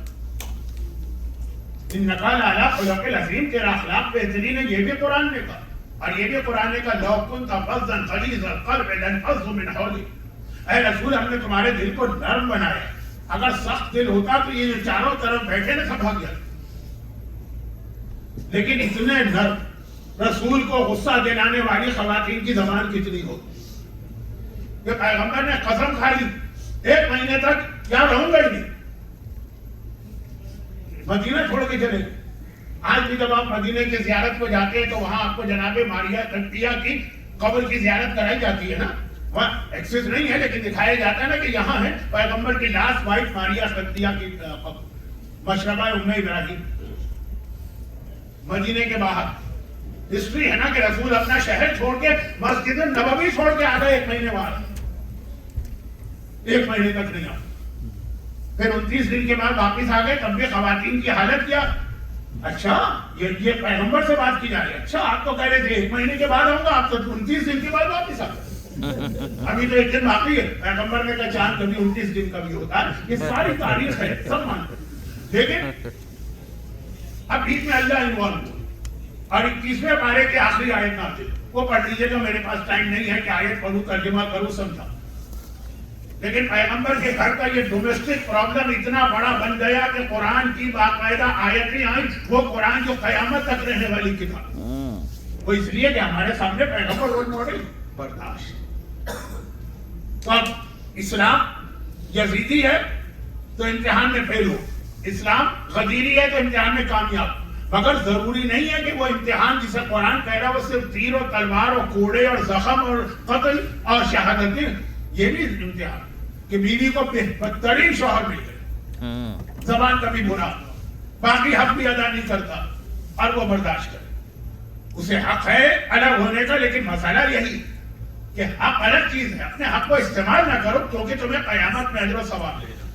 انک لعلی خلق عظیم، تیرا اخلاق بہترین ہے، یہ بھی قرآن نے کہا. اور یہ بھی قرآن نے کہا لو کنت فظا غلیظ القلب لانفضوا من حولک، اے رسول ہم نے تمہارے دل کو نرم بنایا، اگر سخت دل ہوتا تو یہ جو چاروں طرف بیٹھے نا سب بھاگ جاتے. لیکن اتنے نرم، رسول کو غصہ دلانے والی خواتین کی زبان کتنی ہوتی کہ پیغمبر نے قسم کھا لی 1 مہینے تک کیا رہوں گا ہی نہیں، مدینہ چھوڑ کے چلے. آج بھی جب آپ مدینہ کی زیارت کو جاتے ہیں تو وہاں آپ کو جناب ماریہ قبطیہ کی قبر کی زیارت کرائی جاتی ہے نا. وہاں ایکسس نہیں ہے لیکن دکھایا جاتا ہے نا کہ یہاں ہے پیغمبر کی لاس وائٹ ماریہ قبطیہ کی قبر، مشربہ ام ابراہیم، مدینے کے باہر. ہسٹری ہے نا کہ رسول اپنا شہر چھوڑ کے مسجد نبوی چھوڑ کے آ گئے 1 مہینے بعد، 1 مہینے تک نہیں آ. پھر 29 دن کے بعد واپس آ گئے، تب بھی خواتین کی حالت کیا. اچھا یہ پیغمبر سے بات کی جا رہی ہے. اچھا آپ تو کہہ رہے تھے 1 مہینے کے بعد آؤں گا، آپ تو 29 دن کے بعد واپس آ گئے. ابھی تو 1 دن باقی ہے. پیغمبر نے کہا چاند کبھی 29 دن کا بھی ہوتا ہے. یہ ساری تاریخ ہے، سب مانتے ہیں. لیکن اب بیچ میں اللہ انوالو ہوا اور 21ویں پارے کے آخری آیت نازل، وہ پڑھ لیجیے گا، میرے پاس ٹائم نہیں ہے کہ آیت پڑھوں ترجمہ کروں سمجھا. لیکن پیغمبر کے گھر کا یہ ڈومیسٹک پرابلم اتنا بڑا بن گیا کہ قرآن کی باقاعدہ آیتیں آئیں. وہ قرآن جو قیامت تک رہنے والی کتاب، وہ اس لیے کہ ہمارے سامنے پیغمبر رول ماڈل برداشت. تو اب اسلام یزیدی ہے تو امتحان میں فیل ہو، اسلام غدیری ہے تو امتحان میں کامیاب. مگر ضروری نہیں ہے کہ وہ امتحان جسے قرآن کہہ رہا ہے وہ صرف تیر اور تلوار اور کوڑے اور زخم اور قتل اور شہادتیں. یہ بھی امتحان کہ بیوی کو بدترین شوہر مل گئے، زبان کا بھی برا، باقی حق بھی ادا نہیں کرتا اور وہ برداشت کرے. اسے حق ہے الگ ہونے کا، لیکن مسئلہ یہی کہ حق الگ چیز ہے. اپنے حق کو استعمال نہ کرو کیونکہ تمہیں قیامت میں اجر و ثواب ملے گا.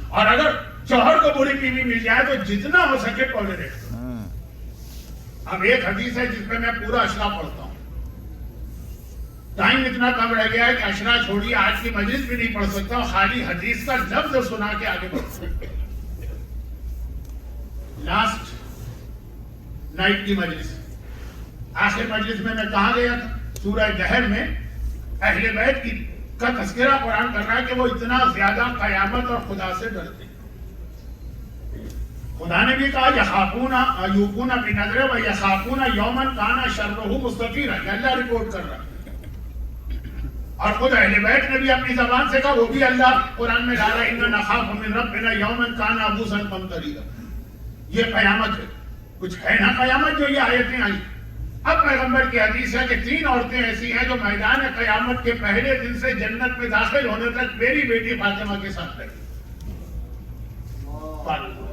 اور اگر شوہر کو بری بیوی مل جائے تو جتنا ہو سکے ٹالریٹ کرو. اب ایک حدیث ہے جس میں میں پورا اشرا پڑھتا ہوں، ٹائم اتنا کم رہ گیا ہے کہ اشرا چھوڑیے، آج کی مجلس بھی نہیں پڑھ سکتا ہوں، خالی حدیث کا لفظ سنا کے آگے بڑھ سکتا. لاسٹ نائٹ کی مجلس، آخر مجلس میں کہاں گیا تھا؟ سورہ دہر میں اہل بیت کی کا تذکرہ قرآن کر رہا ہے کہ وہ اتنا زیادہ قیامت اور خدا سے ڈرتے. خدا نے بھی کہا یخافون یوقون بنذر و یخافون یوما کان شرہ مستطیرا، یہ اللہ رپورٹ کر رہا ہے. اور خود اہل بیت نے بھی اپنی زبان سے کہا، وہ بھی اللہ قرآن میں ڈالا اِنَّا نَخَافُ مِن رَبِّنَا يَوْمًا كَانَ عَبُوسًا قَمْطَرِيرًا. یہ قیامت ہے، کچھ ہے نا قیامت جو یہ آیتیں آئی. اب پیغمبر کی حدیث ہے کہ 3 عورتیں ایسی ہیں جو میدان قیامت کے پہلے دن سے جنت میں داخل ہونے تک میری بیٹی فاطمہ کے ساتھ رہی. فاطمہ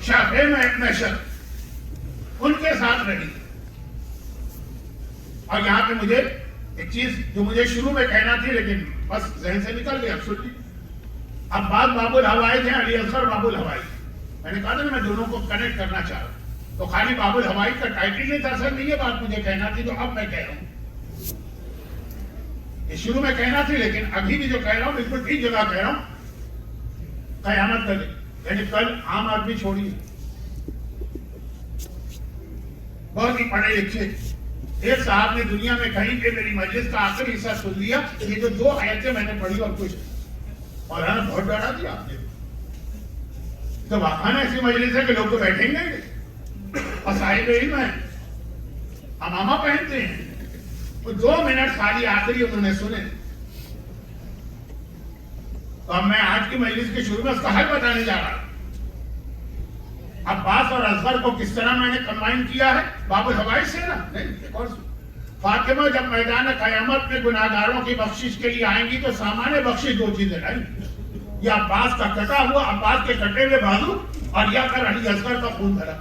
شاہے میں ابن شر ان کے ساتھ رہی. اور یہاں پہ مجھے ایک چیز جو مجھے شروع میں کہنا تھی لیکن بس ذہن سے نکل گئی ایبسولوٹلی. عباس باب الحوائج ہیں، علی اصغر باب الحوائج. میں نے کہا تھا میں دونوں کو کنیکٹ کرنا چاہ رہا ہوں. تو خالی باب الحوائج کا ٹائٹل نہیں تھا، اصل میں یہ بات مجھے کہنا تھی تو اب میں کہہ رہا ہوں. یہ شروع میں کہنا تھی لیکن ابھی بھی جو کہہ رہا ہوں بالکل ٹھیک جگہ کہہ رہا ہوں. قیامت کا دن یعنی کل عام آدمی چھوڑیے، بہت ہی پڑھے لکھے ایک صاحب نے دنیا میں کہیں پہ میری مجلس کا آخری حصہ سن لیا. یہ جو 2 آیتیں میں نے پڑھی اور کچھ مولانا بہت ڈرا دیا آپ نے. تو واقعا ایسی مجلس ہے کہ لوگ تو بیٹھیں گے اور صاحب علم ہیں، امامہ پہنتے ہیں. 2 منٹ خالی آخری انہوں نے سنے. تو اب میں آج کی مجلس کے شروع میں اس کا حل بتانے جا رہا ہوں. عباس اور اصغر کو کس طرح میں نے کمبائن کیا ہے باب الحوائج سے نا. نہیں ایک اور فاطمہ جب میدان قیامت میں گناہگاروں کی بخشش کے لیے آئیں گی تو سامان بخشش 2 چیزیں لائیں گی. یا عباس کا کٹا ہوا، عباس کے کٹے ہوئے بازو، اور یا کر علی اصغر کا خون بھرا.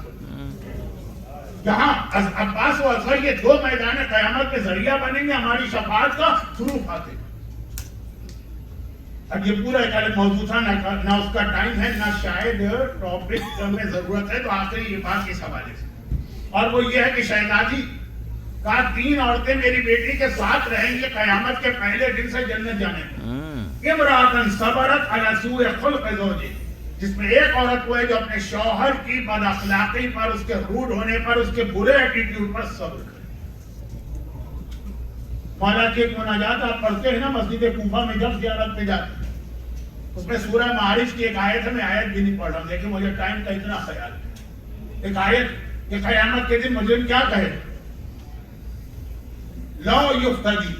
جہاں عباس و اصغر یہ 2 میدان قیامت کے ذریعہ بنیں گے ہماری شفاعت کا تھرو فاتح. اب یہ پورا ایک الگ موضوع تھا، نہ اس کا ٹائم ہے نہ شاید ٹاپک میں ضرورت ہے. تو آخری یہ بات اس حوالے سے، اور وہ یہ ہے کہ شہزادی کا 3 عورتیں میری بیٹی کے ساتھ رہیں گی قیامت کے پہلے دن سے جنت جانے میں. امرأۃ صبرت علی سوء خلق زوجها، جس میں ایک عورت وہ ہے جو اپنے شوہر کی بد اخلاقی پر، اس کے روڈ ہونے پر، اس کے برے ایٹیٹیوڈ پر صبر کرے. مولا کی ایک مناجات آپ پڑھتے ہیں نا مسجد کوفہ میں جب زیارت پہ جاتے ہیں، اس میں سورہ معارج کی ایک آیت ہے. میں آیت بھی نہیں پڑھ رہا ہوں لیکن مجھے ٹائم کا اتنا خیال ہے. ایک آیت کہ قیامت کے دن مجرم کیا کہے، لو یفتدی،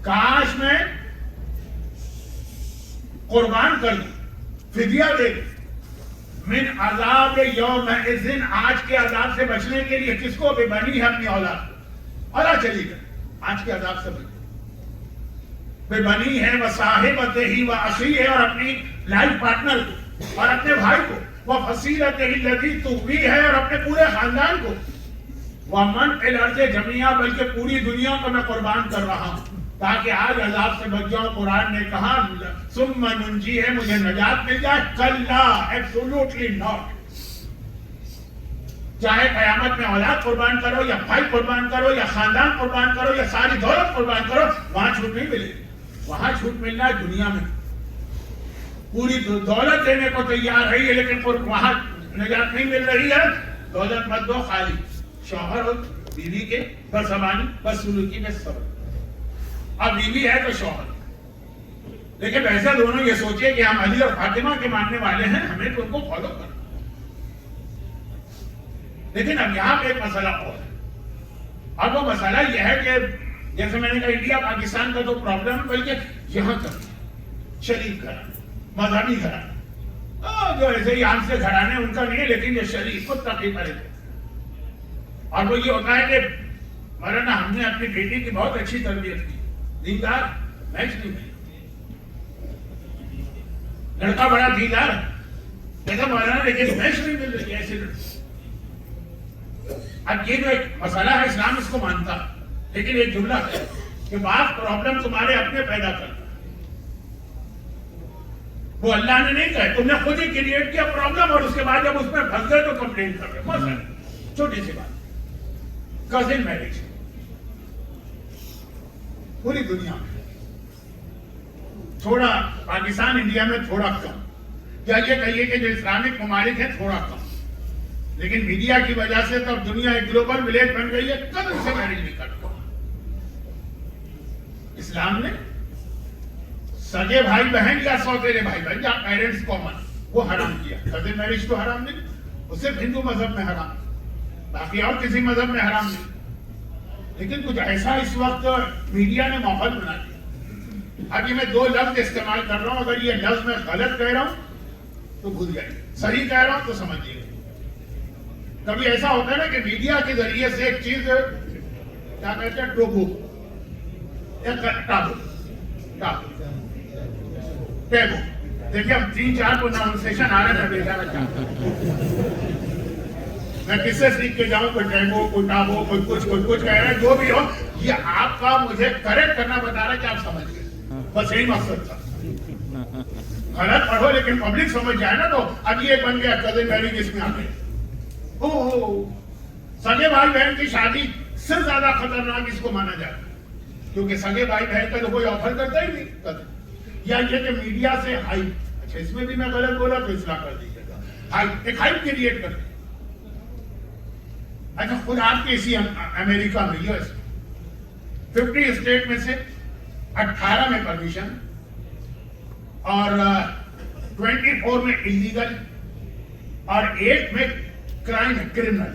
کاش میں قربان کر دوں، فدیہ دے دوں، من عذاب یومئذ، آج کے عذاب سے بچنے کے لیے. کس کو؟ بے بنی ہے، اپنی اولاد کو. اور چلی گئی آج کے عذاب سے بچنے. بے بنی ہے، وہ صاحبت ہی، وہ اخی ہے، اور اپنی لائف پارٹنر کو، اور اپنے بھائی کو. وہ فصیلت ہی الذی تؤوی ہے، اور اپنے پورے خاندان کو. وہ من فی الارض جمیعا، بلکہ پوری دنیا کو میں قربان کر رہا ہوں تاکہ آج عذاب سے بچ جاؤں. قرآن نے کہا ثم ننجی ہے، مجھے نجات مل جائے. کلا، ایبسولوٹلی ناٹ. چاہے قیامت میں اولاد قربان کرو یا بھائی قربان کرو یا خاندان قربان کرو یا ساری دولت قربان کرو، وہاں چھوٹ نہیں ملے. وہاں چھوٹ ملنا ہے دنیا میں. پوری دولت دینے کو تیار رہی ہے لیکن وہاں نجات نہیں مل رہی ہے. دولت مت دو، خالی شوہر اور بیوی کے بس زبانی بس سلوکی میں صبر. اب بیوی ہے تو شوہر، لیکن ویسے دونوں یہ سوچے کہ ہم علی اور فاطمہ کے ماننے والے ہیں، ہمیں تو ان کو فالو کرنا. لیکن اب یہاں پہ ایک مسئلہ اور ہے. اب وہ مسئلہ یہ ہے کہ جیسے میں نے کہا انڈیا پاکستان کا تو پرابلم ہے، بلکہ یہاں کا شریف گھرانے، مذہبی گھرانے، جو ایسے ہی عام سے گھرانے ان کا نہیں ہے، لیکن یہ شریف متقی پڑے تھے. اور وہ یہ ہوتا ہے کہ مولانا ہم نے اپنی بیٹی کی بہت اچھی تربیت کی، دیندار، میچ نہیں ملی. لڑکا بڑا دیندار جیسا مولانا، لیکن میچ نہیں مل رہی ایسے لڑکے. اب یہ جو ایک مسئلہ ہے اسلام اس کو مانتا، لیکن ایک جملہ ہے کہ بعض پرابلم تمہارے اپنے پیدا کرتا ہے. وہ اللہ نے نہیں کہا، تم نے خود ہی کریٹ کیا پرابلم، اور اس کے بعد جب اس میں پھنس گئے تو کمپلین کر رہے. مثلا چھوٹی سی بات، کزن میرج پوری دنیا میں تھوڑا، پاکستان انڈیا میں تھوڑا کم، یا یہ کہیے کہ جو اسلامک ممالک ہیں تھوڑا کم، لیکن میڈیا کی وجہ سے تو دنیا ایک گلوبل ولیج بن گئی ہے. کزن سے میرج نہیں کرتا. اسلام نے سگے بھائی بہن یا سوتیلے بھائی بہن یا پیرنٹس کامن وہ حرام کیا. کزن میرج تو حرام نہیں، وہ صرف ہندو مذہب میں حرام. باقی اور کسی مذہب میں حرام نہیں. لیکن کچھ ایسا اس وقت میڈیا نے ماحول بنا دیا. اب یہ میں 2 لفظ استعمال کر رہا ہوں, اگر یہ لفظ میں غلط کہہ رہا ہوں تو بھول جائیے, صحیح کہہ رہا ہوں تو سمجھیے. کبھی ایسا ہوتا ہے نا کہ میڈیا کے ذریعے سے ایک چیز کیا کہتے ہیں, ٹوبو یا ٹابو ٹیبو. دیکھیے ہم 3-4 پروناؤنسیشن آ رہے ہیں, بیچارہ چاہتا میں کس سے سیکھ کے جاؤں, کوئی ٹیبو, کوئی ٹابو, کوئی کچھ کہہ رہا ہے. جو بھی ہو, یہ آپ کا مجھے کریکٹ کرنا بتا رہا ہے کہ آپ سمجھ گئے, بس یہی مقصد تھا. غلط پڑھو لیکن پبلک سمجھ جائے نا. تو اب یہ بن گیا کزن میرج, جس میں آ گئے سگے بھائی بہن کی شادی سے زیادہ خطرناک اس کو مانا جاتا ہے, کیونکہ سگے بھائی بہن کا تو کوئی آفر کرتا ہی نہیں. یا یہ کہ میڈیا سے ہائپ, اچھا اس میں بھی میں غلط بولا تو اصلاح کر دیجیے گا, ہائپ, ایک ہائپ کریٹ کرتے. اچھا خود آپ کے اسی امریکہ میں US 50 اسٹیٹ میں سے 18 میں پرمیشن اور 24 میں انلیگل اور 8 میں کرائم ہے, کرمنل.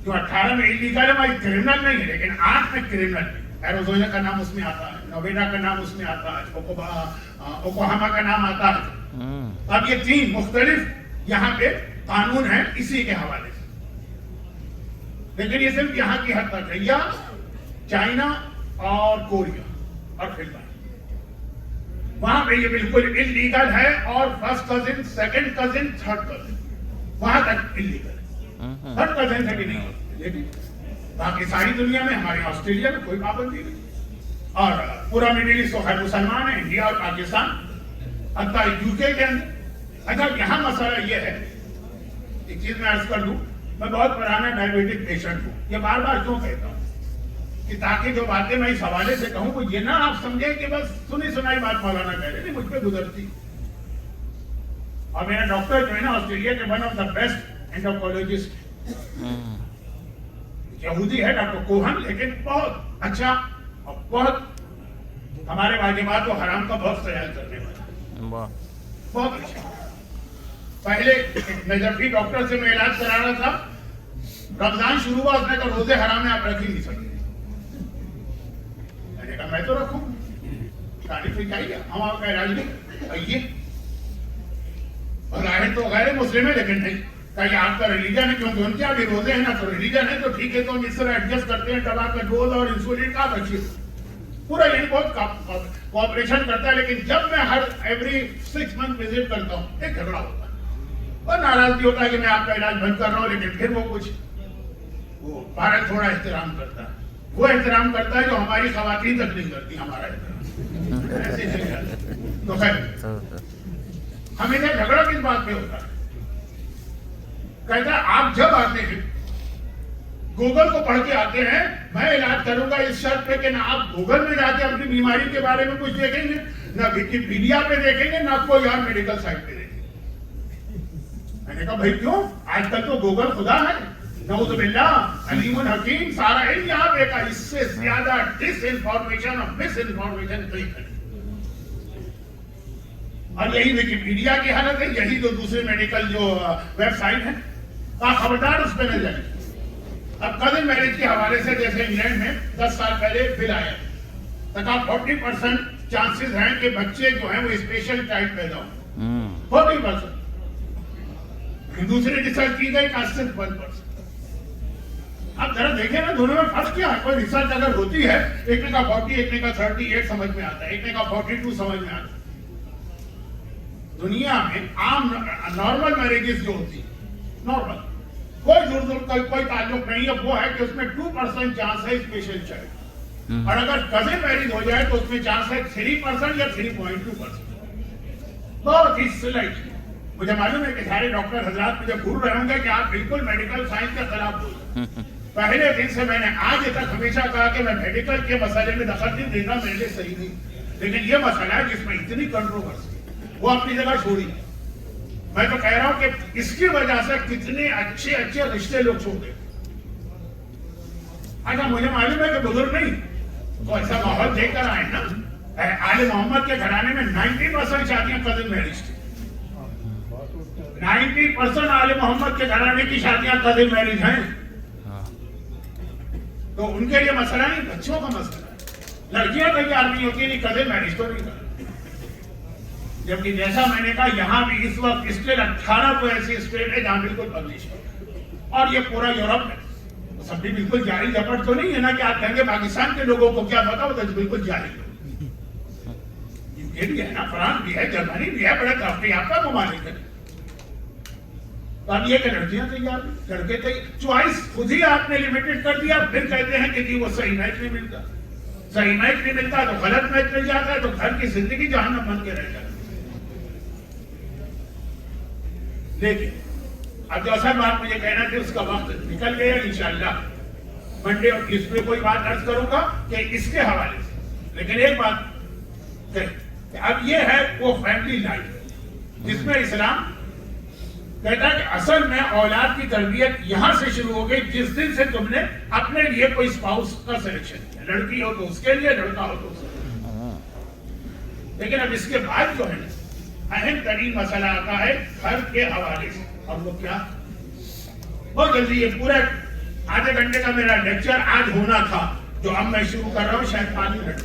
جو 18 میں انلیگل ہے وہ کرمنل نہیں ہے, لیکن 8 میں کرمنل ہے. ایروزونا کا نام اس میں آتا ہے, نویڈا کا نام اس میں آتا ہے, اوکلاہوما کا نام آتا ہے. اب یہ 3 مختلف یہاں پہ قانون ہیں اسی کے حوالے سے. لیکن یہ صرف یہاں کی حد تک ہے, یا چائنا اور کوریا اور فلپائن, وہاں پہ یہ بالکل انلیگل ہے. اور first cousin, second cousin, third cousin وہاں تک انلیگل ہے, تھرڈ کزن سے بھی نہیں ہوتی. لیکن باقی ساری دنیا میں, ہمارے آسٹریلیا میں کوئی پابندی نہیں, اور پورا مڈل ایسٹ تو خیر مسلمان ہے, انڈیا اور پاکستان, حتیٰ UK کے اندر. اچھا یہاں مسئلہ یہ ہے, ایک چیز میں عرض کر دوں, میں بہت پرانا ڈائبیٹک پیشنٹ ہوں. یہ بار بار کیوں کہتا ہوں کہ تاکہ جو باتیں میں اس حوالے سے کہوں وہ یہ نہ آپ سمجھیں کہ بس سنی سنائی بات مولانا کہہ رہے, نہیں, مجھ پہ گزرتی. اور میرا ڈاکٹر جو ہے نا آسٹریلیا کے ون آف دا بیسٹ اینڈوکرولوجسٹ یہودی ہے, ڈاکٹر کوہن, لیکن بہت اچھا اور بہت ہمارے واجبات و حرام کا بہت خیال کرنے والا, بہت اچھا. پہلے نجفی ڈاکٹر سے میں علاج کرا رہا تھا, رمضان شروع ہوا, اس نے کہا روزے حرام ہے, آپ رکھ ہی نہیں سکتے. میں نے کہا میں تو رکھوں, تعریف چاہیے, ہم آپ کا علاج نہیں آئیے. ظاہر تو غیر مسلم ہے لیکن نہیں, کہا یہ آپ کا ریلیجن ہے, کیونکہ ان کے ابھی روزے ہیں نا, تو ریلیجن ہے تو ٹھیک ہے, تو ہم اس طرح ایڈجسٹ کرتے ہیں, دوا کا ڈوز اور انسولین کا بچیے. پورا یہ بہت کوآپریشن کرتا ہے. لیکن جب میں ہر ایوری 6 منتھ وزٹ کرتا ہوں, ایک جھگڑا ہوتا ہے اور ناراضگی ہوتا ہے کہ میں آپ کا علاج بند کر رہا ہوں. لیکن پھر وہ کچھ وہ بھارت تھوڑا احترام کرتا ہے, وہ احترام کرتا ہے جو ہماری خواتین تک نہیں کرتی ہمارا احترام. تو خیر ہمیشہ جھگڑا کس بات پہ ہوتا ہے, کہتا ہے آپ جب آتے ہیں گوگل کو پڑھ کے آتے ہیں, میں علاج کروں گا اس شرط پہ کہ نہ آپ گوگل میں جا کے اپنی بیماری کے بارے میں کچھ دیکھیں گے, نہ ویکیپیڈیا پہ دیکھیں گے, نہ کوئی اور میڈیکل سائٹ پہ دیکھیں گے. میں نے کہا بھائی کیوں, آج کل تو گوگل خدا ہے, نعوذ باللہ, علیم الحکیم, سارا علم یہاں پہ کا. اس سے زیادہ ڈس انفارمیشن اور مس انفارمیشن کہیں نہیں. اور یہی ویکیپیڈیا کی حالت ہے, یہی جو دوسرے میڈیکل جو ویب سائٹ ہے, خبردار اس پہ نہ جائیں. اب کزن میرج کے حوالے سے جیسے انگلینڈ میں 10 سال پہلے بل آیا تک 40% چانسز ہیں کہ بچے جو ہیں وہ اسپیشل چائلڈ پیدا ہوں, 40%. دوسری ریسرچ کی گئی کا صرف 1%. اب ذرا دیکھیں نا دونوں میں فرق کیا ہے. کوئی ریسرچ اگر ہوتی ہے, ایک نے کا 40, ایک نے کا 38 سمجھ میں آتا ہے, ایک نے کا 42 سمجھ میں آتا ہے. دنیا میں عام نارمل میرجز جو ہوتی ہے, نارمل کوئی تعلق نہیں ہے, وہ ہے کہ اس میں 2% چانس ہے اسپیشل چائلڈ. اور اگر کزن میرج ہو جائے تو اس میں چانس ہے 3% یا 3.2%. بہت ہی سلائٹ. مجھے معلوم ہے کہ سارے ڈاکٹر حضرات مجھے بھول رہے ہوں گے کہ آپ بالکل میڈیکل سائنس کے خلاف بول. پہلے دن سے میں نے آج تک ہمیشہ کہا کہ میں میڈیکل کے مسئلے میں دخل نہیں دینا, میرے لیے صحیح نہیں. لیکن یہ مسئلہ ہے جس میں اتنی کنٹروورسی, وہ اپنی جگہ چھوڑی. میں تو کہہ رہا ہوں کہ اس کی وجہ سے کتنے اچھے اچھے رشتے لوگ چھوڑ گئے. اچھا مجھے معلوم ہے کہ بزرگ نہیں تو ایسا ماحول دیکھ کر آئے نا. آل محمد کے گھرانے میں 90% شادیاں کزن میرج تھی. 90% آل محمد کے گھرانے کی شادیاں کزن میرج ہیں. تو ان کے لیے مسئلہ نہیں، بچوں کا مسئلہ ہے. لڑکیاں تیار نہیں ہوتی، نہیں کدے میرج تو نہیں کرتی. جبکہ جیسا میں نے کہا یہاں بھی اس وقت اسٹیٹ 18 تو ایسی اسٹیٹ ہے جہاں بالکل پبلش ہے، اور یہ پورا یورپ ہے. سب بھی بالکل جاری جپٹ تو نہیں ہے نا کہ آپ کہیں گے پاکستان کے لوگوں کو کیا پتا ہوتا ہے بالکل جاری ہے. یوکے بھی ہے نا، فرانس بھی ہے، جرمنی بھی ہے، بڑے ترقی یافتہ ممالک ہے. تو اب یہ کہ لڑکیاں تیار، لڑکے تیار، چوائس خود ہی آپ نے لمیٹڈ کر دیا. پھر کہتے ہیں کہ جی وہ صحیح میچ نہیں ملتا، صحیح میچ نہیں ملتا تو غلط میچ مل جاتا ہے، تو گھر کی زندگی جہنم بن کے رہ جاتی ہے. لیکن اب جو اصل بات مجھے کہنا تھی اس کا وقت نکل گیا. انشاءاللہ منڈے اور اس میں کوئی بات عرض کروں گا کہ اس کے حوالے سے. لیکن ایک بات کہ اب یہ ہے وہ فیملی لائف جس میں اسلام کہتا ہے کہ اصل میں اولاد کی تربیت یہاں سے شروع ہو گئی جس دن سے تم نے اپنے لیے کوئی اسپاؤس کا سلیکشن کیا. لڑکی ہو تو اس کے لیے، لڑکا ہو تو اس کے لیے. لیکن اب اس کے بعد جو ہے اہم ترین مسئلہ آتا ہے گھر کے حوالے سے، اور وہ کیا؟ بہت جلدی، یہ پورا آدھے گھنٹے کا میرا لیکچر آج ہونا تھا، جو اب میں شروع کر رہا ہوں شاید 5 منٹ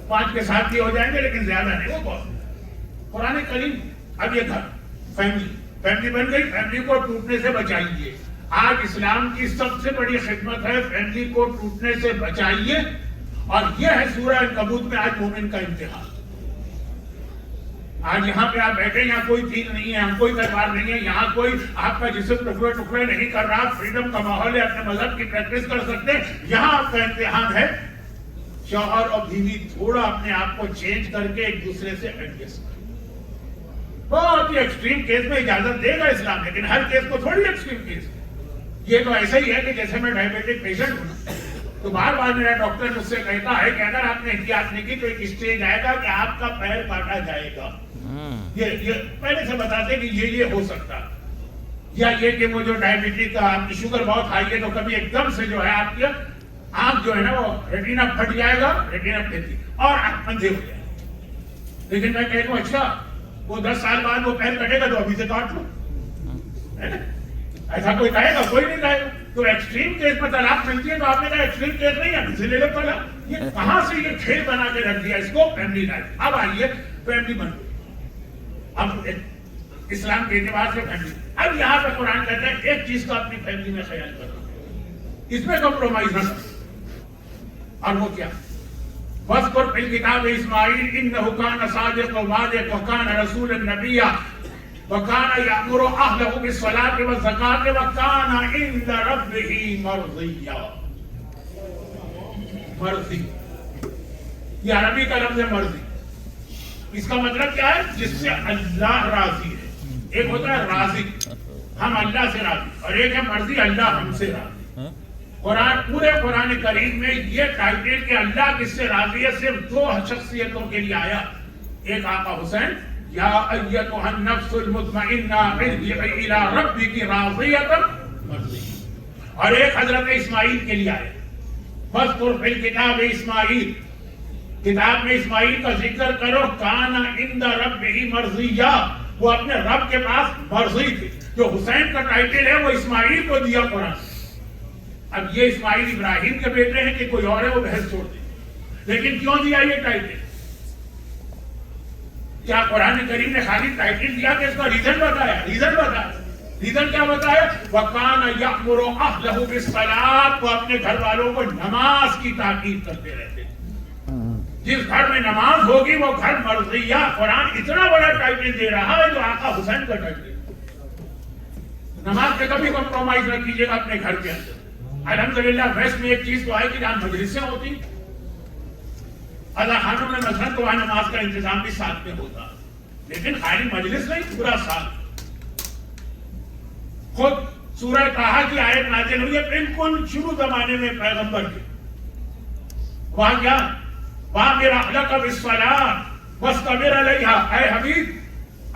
5 کے ساتھ بھی ہو جائیں گے، لیکن زیادہ نہیں. وہ بہت قرآن کریم. اب یہ گھر فیملی بن گئی، فیملی کو ٹوٹنے سے بچائیے. آج اسلام کی سب سے بڑی خدمت ہے فیملی کو ٹوٹنے سے بچائیے، اور یہ ہے سورہ عنکبوت میں آج مومن کا امتحان. آج یہاں پہ آپ بیٹھے، یہاں کوئی تیر نہیں ہے، کوئی تلوار نہیں ہے، یہاں کوئی آپ کا جسم ٹکڑے ٹکڑے نہیں کر رہا، فریڈم کا ماحول ہے، اپنے مذہب کی پریکٹس کر سکتے ہیں. یہاں آپ کا امتحان ہے شوہر اور بیوی تھوڑا اپنے آپ کو چینج کر کے ایک دوسرے سے ایڈجسٹ کریں. بہت ہی ایکسٹریم کیس میں اجازت دے گا اسلام، لیکن ہر کیس کو تھوڑی ایکسٹریم کیس. یہ تو ایسا ہی ہے کہ جیسے میں ڈائبیٹک پیشنٹ ہوں تو بار بار میرا ڈاکٹر مجھ سے کہتا ہے کہ اگر آپ نے احتیاط نہیں کی تو ایک اسٹیج آئے گا کہ آپ کا پیر کاٹا جائے گا. یہ پہلے سے بتاتے کہ یہ ہو سکتا ہے، یا یہ کہ وہ جو ڈائبیٹک آپ کی شوگر بہت ہائی ہے تو کبھی ایک دم سے جو ہے آپ کی آنکھ جو ہے نا وہ ریٹینا پھٹ جائے گا، ریٹینا پھٹتی اور آپ اندھے ہو جائیں. لیکن میں کہہ دوں اچھا وہ 10 سال بعد وہ پیر کٹے گا تو ابھی سے کاٹ لو، ایسا کوئی کہے گا؟ کوئی نہیں کہے گا. تو ایکسٹریم کیس میں طلاق ملتی ہے تو آپ نے کہا ایکسٹریم کیس نہیں ہے، ابھی سے لے لو طلاق. یہ کہاں سے یہ کھیل بنا کے رکھ دیا اس کو فیملی لائف. اب آئیے فیملی بن گئی، اب اسلام کے اعتبار سے فیملی. اب یہاں پہ قرآن کہتا ہے ایک چیز کا اپنی فیملی میں خیال کرو، اس میں کمپرومائز نہ کرو. اور وہ کیا؟ وَاذْكُرْ فِي الْكِتَابِ إِسْمَاعِيلَ إِنَّهُ كَانَ صَادِقَ الْوَعْدِ وَكَانَ رَسُولًا نَبِيًّا وَكَانَ يَأْمُرُ أَهْلَهُ بِالصَّلَاةِ وَالزَّكَاةِ وَكَانَ عِندَ رَبِّهِ مَرْضِيًّا. مرضی، یہ عربی کا لفظ ہے مرضی. اس کا مطلب کیا ہے؟ جس سے اللہ راضی ہے. ایک ہوتا ہے راضی، ہم اللہ سے راضی، اور ایک ہے مرضی، اللہ ہم سے راضی. پورے قرآن کریم میں یہ ٹائٹل کہ اللہ کس سے راضی ہے صرف 2 شخصیتوں کے لیے آیا. ایک آقا حسین، یا ایتھا النفس المطمئنہ ارجعی الی ربک راضیۃ مرضیہ. اور ایک حضرت اسماعیل کے لیے آیا، فاذکر فی الکتاب اسماعیل، کتاب میں اسماعیل کا ذکر کرو، کان عند ربہ مرضیہ، وہ اپنے رب کے پاس مرضی تھے. جو حسین کا ٹائٹل ہے وہ اسماعیل کو دیا قرآن. اب یہ اسماعیل ابراہیم کے بیٹے ہیں کہ کوئی اور ہے وہ بحث چھوڑ دیں، لیکن کیوں دیا یہ ٹائٹل؟ کیا قرآن کریم نے خالی ٹائٹل دیا کہ اس کا ریزن بتایا؟ ریزن کیا بتایا؟ وَكَانَ يَأْمُرُ أَهْلَهُ بِالصَّلَاةِ، وہ اپنے گھر والوں کو نماز کی تاکید کرتے رہتے. جس گھر میں نماز ہوگی وہ گھر مرضیہ. قرآن اتنا بڑا ٹائٹل دے رہا ہے جو آقا حسین کا ٹائٹل. نماز پہ کبھی کمپرومائز نہ کیجیے گا اپنے گھر کے اندر. الحمدللہ ویسٹ میں ایک چیز تو ہے کہ جہاں مجلسیں ہوتی، اللہ خانوں میں مثلاً تو وہاں نماز کا انتظام بھی ساتھ میں ہوتا، لیکن خالی مجلس نہیں، پورا سال. خود سورہ طٰہٰ کی آیت نازل ہوئی ہے بالکل شروع زمانے میں پیغمبر کے. وہاں کیا؟ وَأْمِرْ أَهْلَكَ بِالصَّلَاةِ وَاسْتَبِرْ عَلَيْهَا. اے حبیب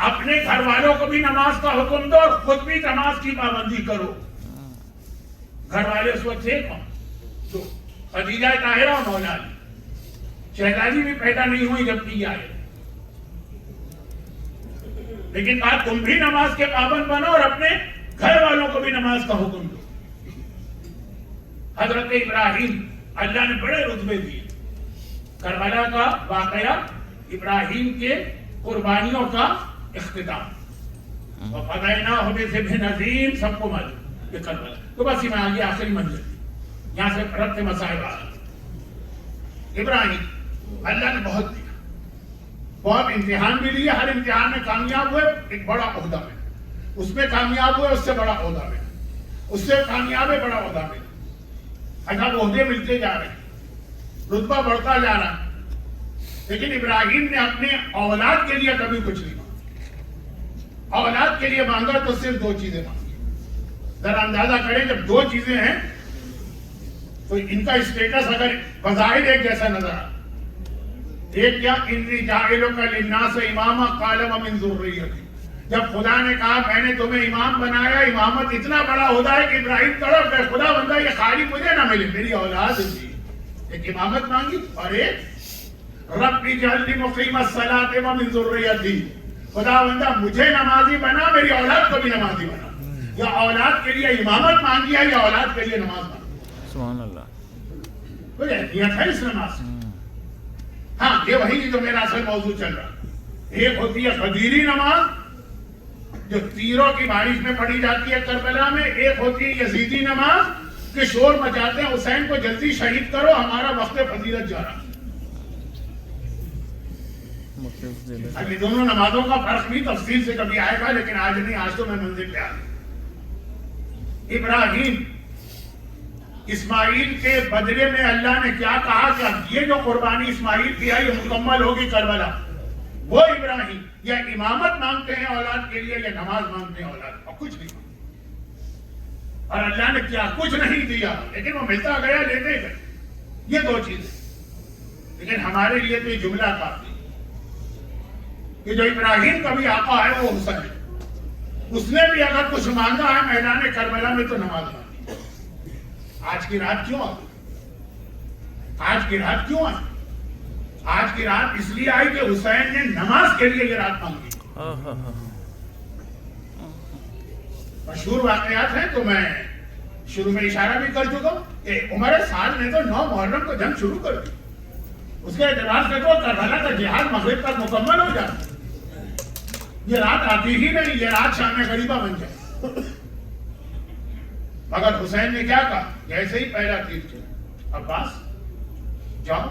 اپنے گھر والوں کو بھی نماز کا حکم دو اور خود بھی نماز کی پابندی کرو. گھر والے اس وقت تھے کون؟ تو خدیجہ طاہرہ اور مولا علی. شہزادی بھی پیدا نہیں ہوئی جب کی آئے، لیکن کہا تم بھی نماز کے پابند بنو اور اپنے گھر والوں کو بھی نماز کا حکم دو. حضرت ابراہیم اللہ نے بڑے رتبے دیے. کربلا کا واقعہ ابراہیم کے قربانیوں کا اختتام. وَفَدَيْنَاهُ بِذِبْحٍ عَظِيمٍ سب کو معلوم یہ کربلا. تو بس یہ آگے آخری منزل یہاں سے ربط مصائب آ رہا. ابراہیم اللہ نے بہت دیا, بہت امتحان بھی لیے, ہر امتحان میں کامیاب ہوئے, ایک بڑا عہدہ میں اس میں کامیاب ہوئے, اس سے بڑا عہدہ میں اس سے کامیاب ہے, بڑا عہدہ میں. اچھا عہدے ملتے جا رہے ہیں, رتبہ بڑھتا جا رہا ہے, لیکن ابراہیم نے اپنے اولاد کے لیے کبھی کچھ نہیں مانگا. اولاد کے لیے مانگا تو صرف دو چیزیں مانگی. ذرا اندازہ کریں جب دو چیزیں ہیں تو ان کا اسٹیٹس اگر بظاہر ایک جیسا نظر آ, ایک کیا انی جاعلک للناس اماما قال ومن ذریتی. جب خدا نے کہا میں نے تمہیں امام بنایا, امامت اتنا بڑا عہدہ ہے کہ ابراہیم تڑپ گئے, خدا بندہ یہ خالی مجھے نہ ملے, میری اولاد دی. ایک امامت مانگی اور ایک رب اجعلنی مقیم الصلاۃ ومن ذریتی, خدا بندہ مجھے نمازی بنا, میری اولاد کو بھی نمازی بنا. یا اولاد کے لیے امامت مانگی ہے یا اولاد کے لیے نماز مانگی. سبحان اللہ. کوئی اہمیت ہے اس نماز. ہاں یہ وہی جو میرا اصل موضوع چل رہا. ایک ہوتی ہے قدیری نماز جو تیروں کی بارش میں پڑھی جاتی ہے کربلا میں, ایک ہوتی ہے یزیدی نماز کہ شور مچاتے ہیں حسین کو جلدی شہید کرو, ہمارا وقت فضیلت جا رہا. اب یہ دونوں نمازوں کا فرق بھی تفصیل سے کبھی آئے گا, لیکن آج نہیں, آج تو میں منزل پہ آ گیا. ابراہیم اسماعیل کے بدلے میں اللہ نے کیا کہا کہ اب یہ جو قربانی اسماعیل کی ہے یہ مکمل ہوگی کربلا. وہ ابراہیم یا امامت مانگتے ہیں اولاد کے لیے یا نماز مانگتے ہیں اولاد, اور کچھ نہیں. اور اللہ نے کیا کچھ نہیں دیا, لیکن وہ ملتا گیا, لیتے گئے. یہ دو چیزیں. لیکن ہمارے لیے تو یہ جملہ کافی کہ جو ابراہیم کا بھی آقا ہے وہ حسین ہے. اس نے بھی اگر کچھ مانگا ہے میدان کربلا میں تو نماز مانگی. آج کی رات کیوں آئی؟ آج کی رات کیوں آئی؟ آج کی رات اس لیے آئی کہ حسین نے نماز کے لیے یہ رات مانگی. مشہور واقعات ہیں تو میں شروع میں اشارہ بھی کر چکا ہوں کہ عمر سعد نے تو 9 محرم کو جنگ شروع کر دی. اس کے اعتبار سے تو کربلا کا جہاد مغرب تک مکمل ہو جاتا. یہ رات آتی ہی نہیں, یہ رات شام غریبہ بن جائے. مگر حسین نے کیا کہا, جیسے ہی پہلا تیر چلا, عباس جاؤ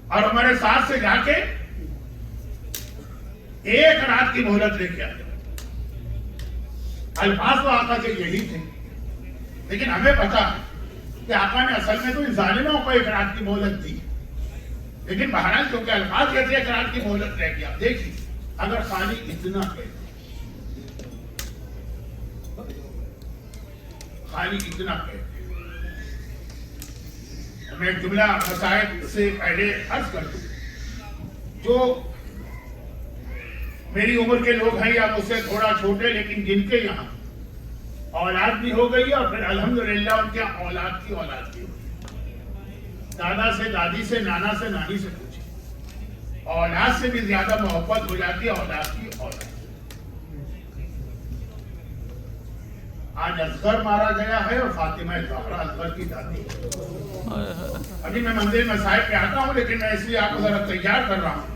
اور ہمارے ساتھ سے جا کے ایک رات کی مہلت لے کے آ جاؤ. الفاظ تو آقا کے یہی تھے, لیکن ہمیں پتا ہے کہ آقا نے اصل میں تو ان ظالموں کو ایک رات کی مہلت دی, لیکن بہرحال کیونکہ الفاظ یہ تھے ایک رات کی مہلت لے کے آ. دیکھیے اگر خالی اتنا کہتے, خالی اتنا کہتے, میں ایک جملہ مسائل سے پہلے عرض کر دوں. جو میری عمر کے لوگ ہیں یا مجھ سے تھوڑا چھوٹے, لیکن جن کے یہاں اولاد بھی ہو گئی اور پھر الحمدللہ ان کے اولاد کی اولاد بھی ہو گئی. دادا سے, دادی سے, نانا سے, نانی سے پوچھے, اولاد سے بھی زیادہ محبت ہو جاتی ہے اولاد کی اولاد. آج اصغر مارا گیا ہے اور فاطمہ زہرا اصغر کی دادی ہے. ابھی میں منزل مسائل پہ آتا ہوں, لیکن میں اس لیے آپ کو ذرا تیار کر رہا ہوں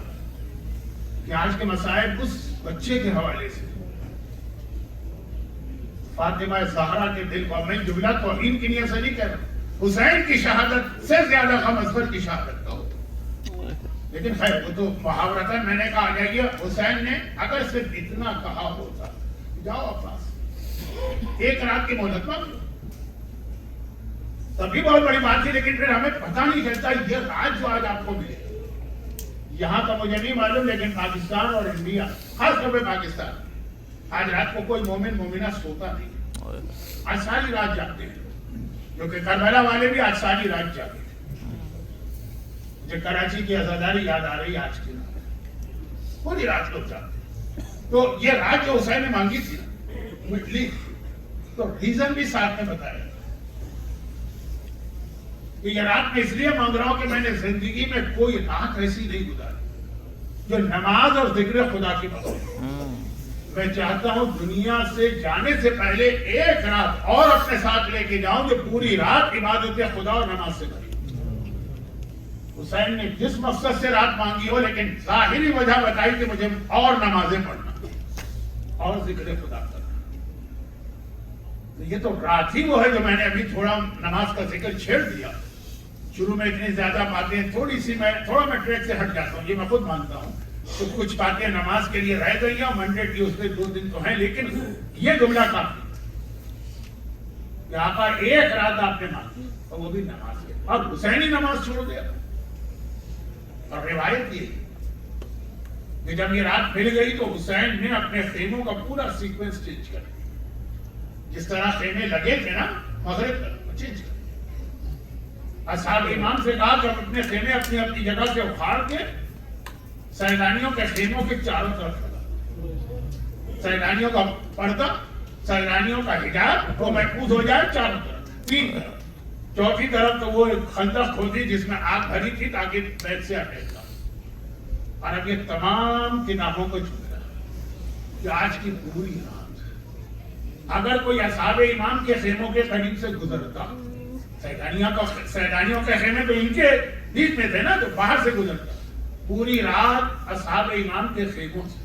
کہ آج کے مسائل اس بچے کے حوالے سے فاطمہ زہرا کے دل کو, میں جملہ توہین کی نیت سے نہیں کہہ رہا, حسین کی شہادت سے زیادہ غم اصغر کی شہادت کا ہو. لیکن خیر وہ تو محاورتاً میں نے کہا جائے, حسین نے اگر صرف اتنا کہا ہوتا, جاؤ عباس ایک رات کی مہلت مانگ لو, تب بھی بہت بڑی بات تھی. لیکن پھر ہمیں پتہ نہیں چلتا یہ رات جو آج آپ کو ملے, یہاں کا مجھے نہیں معلوم, لیکن پاکستان اور انڈیا, خاص طور پہ پاکستان, آج رات کو کوئی مومن مومنہ سوتا نہیں. آج ساری رات جاگتے ہیں, کیونکہ کربلا والے بھی آج ساری رات جاگتے ہیں. مجھے کراچی کی عزاداری یاد آ رہی آج کی رات, پوری رات لوگ جاگتے ہیں. تو یہ رات جو حسین نے مانگی تھی مٹلی, تو ریزن بھی ساتھ میں بتایا کہ یہ رات میں اس لیے مانگ رہا ہوں کہ میں نے زندگی میں کوئی رات ایسی نہیں گزاری جو نماز اور ذکر خدا کی بات. میں چاہتا ہوں دنیا سے جانے سے پہلے ایک رات اور اپنے ساتھ لے کے جاؤں جو پوری رات عبادت خدا اور نماز سے بھری۔ حسین نے جس مقصد سے رات مانگی ہو لیکن ظاہری وجہ بتائی کہ مجھے اور نمازیں پڑھنا اور ذکر خدا کرنا۔ یہ تو رات ہی وہ ہے جو میں نے ابھی تھوڑا نماز کا ذکر چھیڑ دیا۔ شروع میں اتنی زیادہ باتیں تھوڑا میں ٹریک سے ہٹ جاتا ہوں، یہ میں خود مانتا ہوں، تو کچھ باتیں نماز کے لیے رہ گئی ہیں، منڈے ٹیوزڈے 2 دن تو ہیں، لیکن یہ جملہ کافی کہ آقا ایک رات آپ نے مانگی اور وہ بھی نماز کے، اور حسین ہی نماز چھوڑ دیا۔ اور روایت یہ کہ جب یہ رات مل گئی تو حسین نے اپنے خیموں کا پورا سیکوینس چینج کر دیا، جس طرح خیمے لگے تھے نا مغرب تک چینج کر دیا۔ اصحاب امام سے کہا کہ ہم اپنے خیمے اپنی اپنی جگہ سے اکھاڑ کے سیلانیوں کے خیموں کے چاروں طرف لگا، سیلانیوں کا پردہ، سیلانیوں کا حجاب وہ محفوظ ہو جائے چاروں طرف، 3 طرف، چوتھی طرف تو وہ خندق کھودی جس میں آگ بھری تھی تاکہ بیت سے اٹیک نہ ہو۔ اور اب یہ تمام کتابوں کو چھو رہا کہ آج کی پوری رات اگر کوئی اصحاب امام کے خیموں کے قریب سے گزرتا، سیلانیوں کے خیمے تو ان کے بیچ میں تھے نا، تو باہر سے گزرتا، پوری رات اصحاب امام کے خیموں سے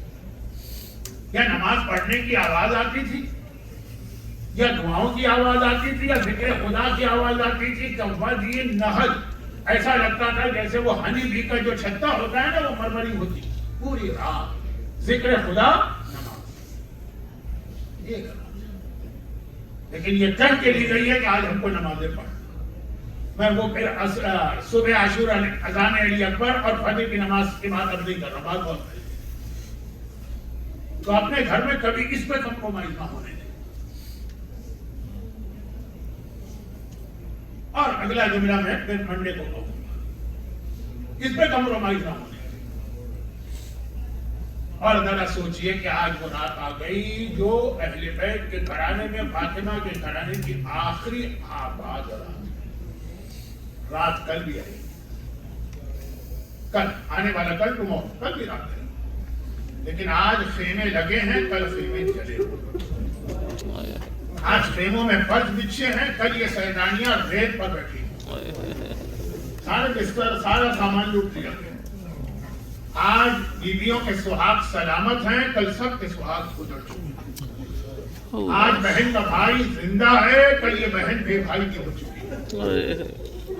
یا نماز پڑھنے کی آواز آتی تھی، یا دعاؤں کی آواز آتی تھی، یا ذکر خدا کی آواز آتی تھی، کہ نہل ایسا لگتا تھا جیسے وہ ہنی بی کا جو چھتا ہوتا ہے نا وہ مرمری ہوتی، پوری رات ذکر خدا نماز، یہ کرنا۔ لیکن یہ کہہ کے لی گئی ہے کہ آج ہم کو نمازیں پڑھنا۔ میں وہ پھر صبح عاشورہ اذان علی اکبر اور فجر کی نماز کی بات اب نہیں کر رہا، بات بہت ہے۔ تو اپنے گھر میں کبھی اس پہ کمپرومائز نہ ہونے دیں۔ اور اگلا جملہ میں پھر منڈے کو کہوں گا، اس پہ کمپرومائز نہ ہونے دیں۔ اور ذرا سوچئے کہ آج وہ رات آ گئی جو اہل بیت کے گھرانے میں، فاطمہ کے گھرانے کی آخری آباد رات کل بھی آئی، کل آنے والا کل ٹمارو، کل بھی رات آئی، لیکن آج خیمے لگے ہیں، کل خیمے چلے، آج خیموں میں فرش بچھے ہیں، کل یہ سیلانیاں ریت پر بیٹھی، سارے بستر سارا سامان لوٹ لیا گیا۔ آج بیویوں کے سہاگ سلامت ہیں، کل سب کے سہاگ گزر چکے ہیں۔ آج بہن کا بھائی زندہ ہے، کل یہ بہن بے بھائی کی ہو چکی ہے۔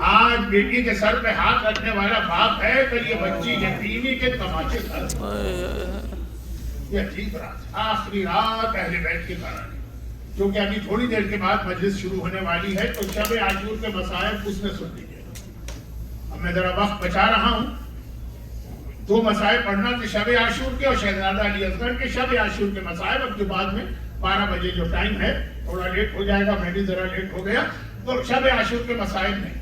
آج بیٹی کے سر پہ ہاتھ رکھنے والا باپ ہے، کل یہ بچی یتیمی کے تماچے کھا، یہ عجیب رات، آخری رات اہل بیت کے گھرانے۔ کیونکہ ابھی تھوڑی دیر کے بعد مجلس شروع ہونے والی ہے، تو شب عاشور کے مصائب اس میں سن لیجیے۔ اب میں ذرا وقت بچا رہا ہوں، 2 مصائب پڑھنا تھے، شب عاشور کے اور شہزادہ علی اصغر کے شب عاشور کے مصائب۔ اب جو بعد میں 12 بجے جو ٹائم ہے تھوڑا لیٹ ہو جائے گا، میں بھی ذرا لیٹ ہو گیا، تو شب عاشور کے مصائب میں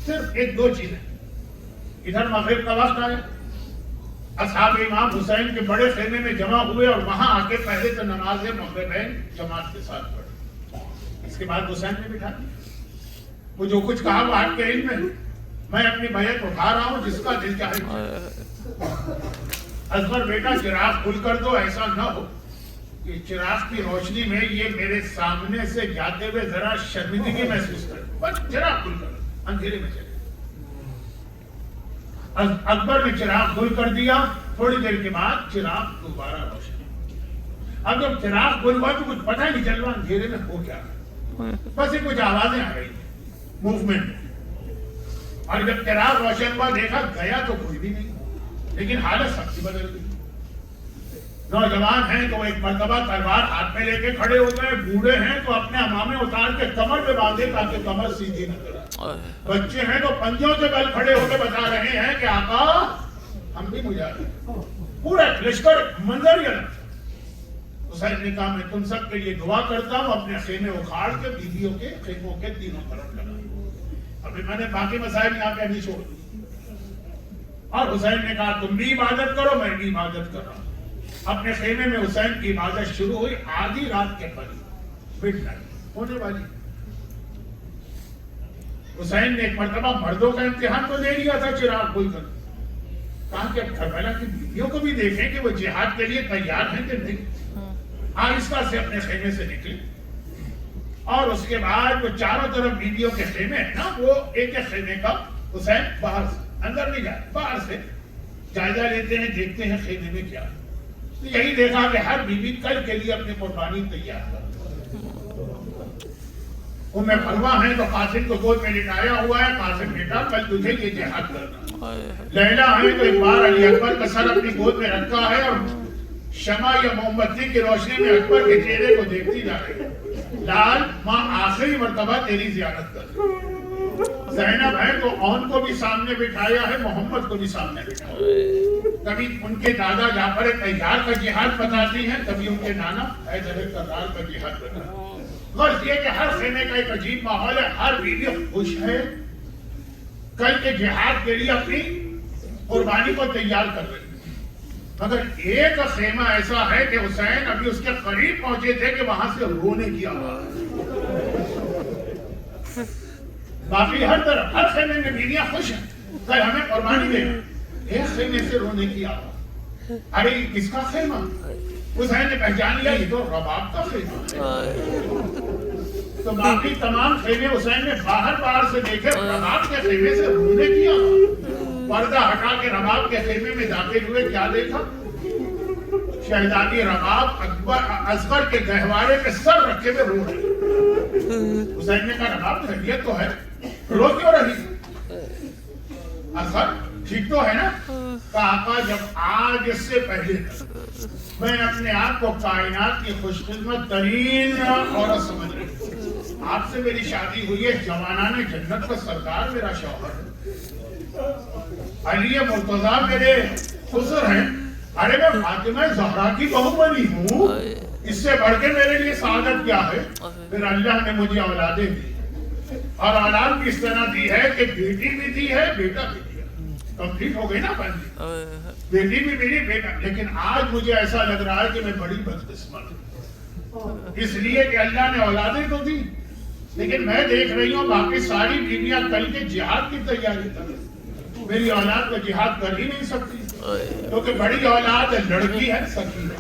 صرف 1-2 چیزیں۔ ادھر مغرب کا وقت آیا، اصحاب امام حسین کے بڑے خیمے میں جمع ہوئے اور وہاں آ کے پہلے تو نماز مغربین جماعت کے ساتھ پڑھی، اس کے بعد حسین نے بٹھا دیا۔ وہ جو کچھ کہا وہ آپ کے علم میں، میں اپنی بیعت اٹھا رہا ہوں، جس کا دل چاہے۔ اصغر بیٹا چراغ کھل کر دو، ایسا نہ ہو کہ چراغ کی روشنی میں یہ میرے سامنے سے جاتے ہوئے ذرا شرمندگی محسوس کرے، بس چراغ کھل کر اندھیرے میں چلے۔ اکبر نے چراغ کھل کر دیا، تھوڑی دیر کے بعد چراغ دوبارہ روشن۔ اب جب چراغ کھل ہوا تو کچھ پتہ نہیں چل رہا اندھیرے میں ہو کیا رہا، بس یہ کچھ آوازیں آ رہی ہیں، موومنٹ۔ اور جب چراغ روشن ہوا دیکھا گیا تو کوئی بھی نہیں، لیکن حالت سب کی بدل گئی۔ نوجوان ہیں تو ایک مرتبہ تلوار ہاتھ میں لے کے کھڑے ہو گئے، بوڑھے ہیں تو اپنے امامے اتار کے کمر پہ باندھے تاکہ کمر سیدھی نہ کرے، بچے ہیں تو پنجوں سے بل کھڑے ہو کے بتا رہے ہیں کہ آقا ہم بھی مجاہد، پورا لشکر منظر یہ رکھتا۔ حسین نے کہا میں تم سب کے لیے دعا کرتا ہوں، اپنے خیمے اکھاڑ کے بیویوں کے خیموں کے تینوں طرف لگا۔ ابھی میں نے باقی مسائل یہاں پہ ابھی چھوڑ دی، اور حسین نے کہا تم بھی عبادت کرو، میں بھی عبادت کر رہا ہوں۔ اپنے خیمے میں حسین کی عبادت شروع ہوئی، آدھی رات کے قریب مڈ نائٹ ہونے والی۔ حسین نے ایک مرتبہ مردوں کا امتحان تو دے لیا تھا چراغ کھول کر، کہا کہ کربلا کی بیویوں کو بھی دیکھیں کہ وہ جہاد کے لیے تیار ہیں کہ نہیں۔ آہستہ سے اپنے خیمے سے نکلی اور اس کے بعد وہ چاروں طرف بیویوں کے خیمے ہیں نا، وہ ایک ایک خیمے کا حسین باہر سے، اندر نہیں جاتے، باہر سے جائزہ لیتے ہیں، دیکھتے ہیں خیمے میں کیا ہے۔ تو یہی دیکھا کہ ہر بیوی کل کے لیے اپنی قربانی تیار کر، ام فروہ ہیں تو قاسم کو گود میں لٹایا ہوا ہے، قاسم بیٹا کل تجھے یہ جہاد کرنا۔ لیلا ہے تو ایک بار علی اکبر کا سر اپنی گود میں رکھا ہے اور شمع یا موم بتی کی روشنی میں اکبر کے چہرے کو دیکھتی جا رہی ہے۔ لال ماں آخری مرتبہ تیری زیارت کر۔ زینب ہے تو اون کو بھی سامنے بٹھایا ہے، محمد کو بھی سامنے بٹھایا۔ کبھی ان کے دادا جعفر طیار کا جہاد بتاتی ہیں، کبھی ان کے نانا حیدر کرار کا جہاد بتاتی ہیں۔ غرض یہ کہ ہر خیمے کا ایک عجیب ماحول ہے، ہر بیوی خوش ہے، کل کے جہاد کے لیے اپنی قربانی کو تیار کر رہی ہے۔ مگر ایک خیمہ ایسا ہے کہ حسین ابھی اس کے قریب پہنچے تھے کہ وہاں سے رونے کی آواز۔ باقی ہر طرف ہر خیمے میں بیویاں خوش ہیں، کل ہمیں قربانی دے، ایک خیمے سے رونے کی آواز۔ ارے کس کا خیمہ؟ حسین نے پہچان لیا یہ تو رباب کا خیمہ ہے۔ تو باقی تمام خیمے حسین نے باہر سے دیکھے، رباب کے خیمے سے رونے کی آواز۔ پردہ ہٹا کے رباب کے خیمے میں داخل ہوئے، کیا دیکھا؟ شہزادی رباب اکبر اصغر کے گہوارے پہ سر رکھے ہوئے رو رہی۔ حسین نے کہا رباب خیریت تو ہے، رو کیوں رہی؟ اصغر ٹھیک تو ہے نا؟ کہا آقا جب آج اس سے پہلے میں اپنے آپ کو کائنات کی خوش قسمت ترین عورت سمجھ رہی ہوں، آپ سے میری شادی ہوئی ہے، جوانان جنت کا سردار میرا شوہر ہے، علی مرتضیٰ میرے خسر ہیں، ارے میں فاطمہ زہرا کی بہو بنی ہوں، اس سے بڑھ کے میرے لیے سعادت کیا ہے؟ پھر اللہ نے مجھے اولادیں دی اور اولاد بھی اس طرح دی ہے کہ بیٹی بھی دی ہے، بیٹا بھی دیا، کمپلیٹ ہو گئی نا بندی، بیٹی بھی میری بیٹا۔ لیکن آج مجھے ایسا لگ رہا ہے کہ میں بڑی بدقسمت ہوں، اس لیے کہ اللہ نے اولادیں تو دی، لیکن میں دیکھ رہی ہوں باقی ساری بیویاں کل کے جہاد کی تیاری کر رہی، میری اولاد کو جہاد کر ہی نہیں سکتی، کیونکہ بڑی اولاد لڑکی ہے، سکینہ،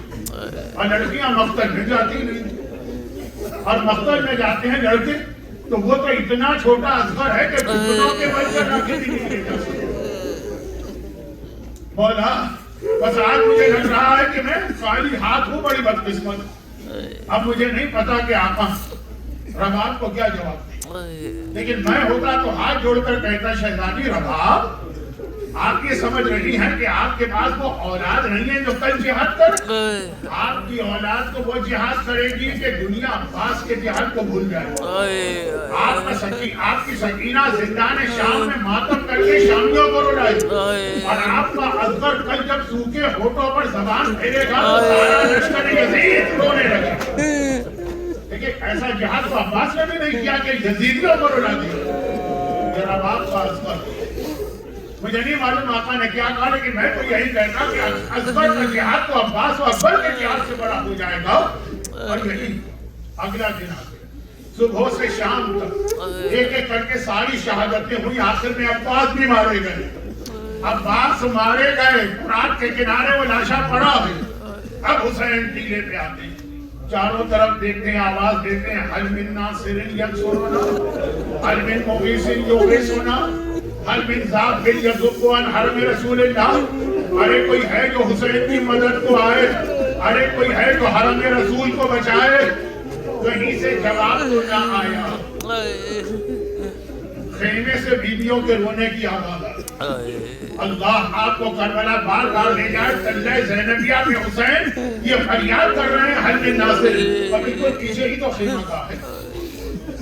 اور لڑکیاں مقتل میں جاتی نہیں، اور مقتل میں جاتے ہیں لڑکے تو وہ تو اتنا چھوٹا اصغر ہے کہ گھٹنوں کے بل کر رکھے بھی نہیں لے جا سکتے۔ مولا بس آج مجھے لگ رہا ہے کہ میں خالی ہاتھ ہوں، بڑی بدقسمت، اب مجھے نہیں پتا کہ آقا رباب کو کیا جواب دیں، لیکن میں ہوتا تو ہاتھ جوڑ کر کہتا شہزادی رباب آپ یہ سمجھ رہی ہیں کہ آپ کے پاس وہ اولاد نہیں ہے جو کل جہاد کرے، آپ کی اولاد کو وہ جہاد کرے گی کہ دنیا عباس کے جہاد کو بھول جائے، آپ کی سکینہ زندان شام میں ماتم کر کے شامیوں کو رلائے، اور آپ کا اصغر کل جب سوکھے ہونٹوں پر زبان پھیرے گا تو سارا لشکر یزید رونے لگے۔ لیکن ایسا جہاد تو عباس نے بھی نہیں کیا کہ یزیدیوں کو رلا دیا، یہ رباب کا اصغر۔ مجھے نہیں معلوم آقا نے کیا کہا، لیکن میں تو یہی کہتا کہ اصغر کا جہاد تو عباس و اکبر کے جہاد سے بڑا ہو جائے گا۔ اور یہی اگلا دن آتے صبح سے شام تک ایک ایک کر کے ساری شہادتیں ہوئی، آخر میں عباس بھی مارے گئے، عباس مارے گئے، فرات کے کنارے وہ لاشا پڑا ہے۔ اب حسین ٹیلے پہ آتے ہیں، چاروں طرف دیکھتے ہیں، آواز دیتے ہیں، حل من ناصر ینصرنا، حل من مغیث یغیثنا، حل من ذاب یذب عن حرم رسول اللہ، ارے کوئی ہے جو حسین کی مدد کو آئے، ارے کوئی ہے جو حرم رسول کو بچائے، کہیں سے جواب تو نہ آیا۔ خیمے سے بیویوں کے رونے کی آواز آئی، اللہ آپ کو کربلا بار بار لے جائے، تلہ زینبیہ میں حسین یہ فریاد کر رہے ہیں حل من ناصر، اور بالکل پیچھے ہی تو خیمہ کا ہے،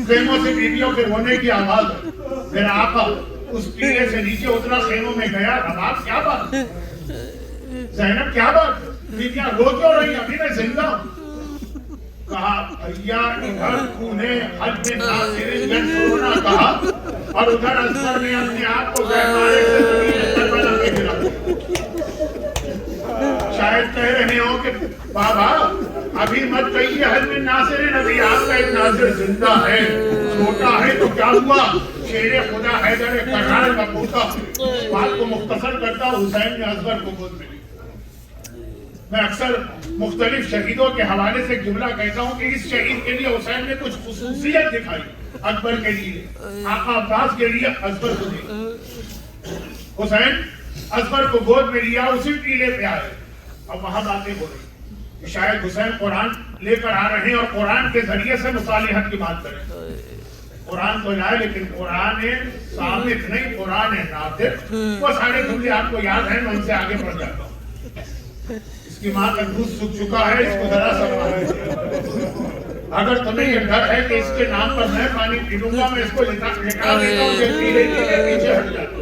خیموں سے بیویوں کے رونے کی آواز ہے۔ میرا آقا اس پیڑے سے نیچے اترا، خیموں میں گیا، رباب کیا بات، زینب کیا بات، بیویاں رو کیوں رہی، ابھی میں زندہ ہوں؟ کہا بھیا ادھر تو نے حل من ناصر ینصرنا کہا، اور ادھر اصغر نے اپنے آپ کو گہوارے سے زمین کربلا میں گرا۔ شاید کہہ رہے ہوں کہ بابا ابھی مت کہیے حل من ناصر، ابھی آپ کا ایک ناصر زندہ ہے، چھوٹا ہے تو کیا ہوا، شیر خدا حیدر کرار کا پوتا۔ بات کو مختصر کرتا حسین نے اصغر کو گود میں لیا، میں اکثر مختلف شہیدوں کے حوالے سے ایک جملہ کہتا ہوں کہ اس شہید کے لیے حسین نے کچھ خصوصیت دکھائی اکبر کے لیے، آقا عباس کے لیے اصغر کو دی۔ حسین اصغر کو گود میں لیا، اسی ٹیلے پہ آئے، اب وہاں باتیں ہو رہی کہ شاید حسین قرآن لے کر آ رہے ہیں اور قرآن کے ذریعے سے مصالحت کی بات کریں۔ قرآن تو لائے لیکن قرآن ثابت نہیں، قرآن ہے ناطق۔ وہ سارے جملے آپ کو یاد ہیں، میں ان سے آگے بڑھ جاتا ہوں۔ اس کی ماں کا دودھ سوکھ چکا ہے، اس کو ذرا سا اگر تمہیں یہ ڈر ہے کہ اس کے نام پر میں پانی پی لوں گا، میں اس کو لٹا دیتا ہوں، یہ پیلے پیچھے ہٹ جاتا ہوں۔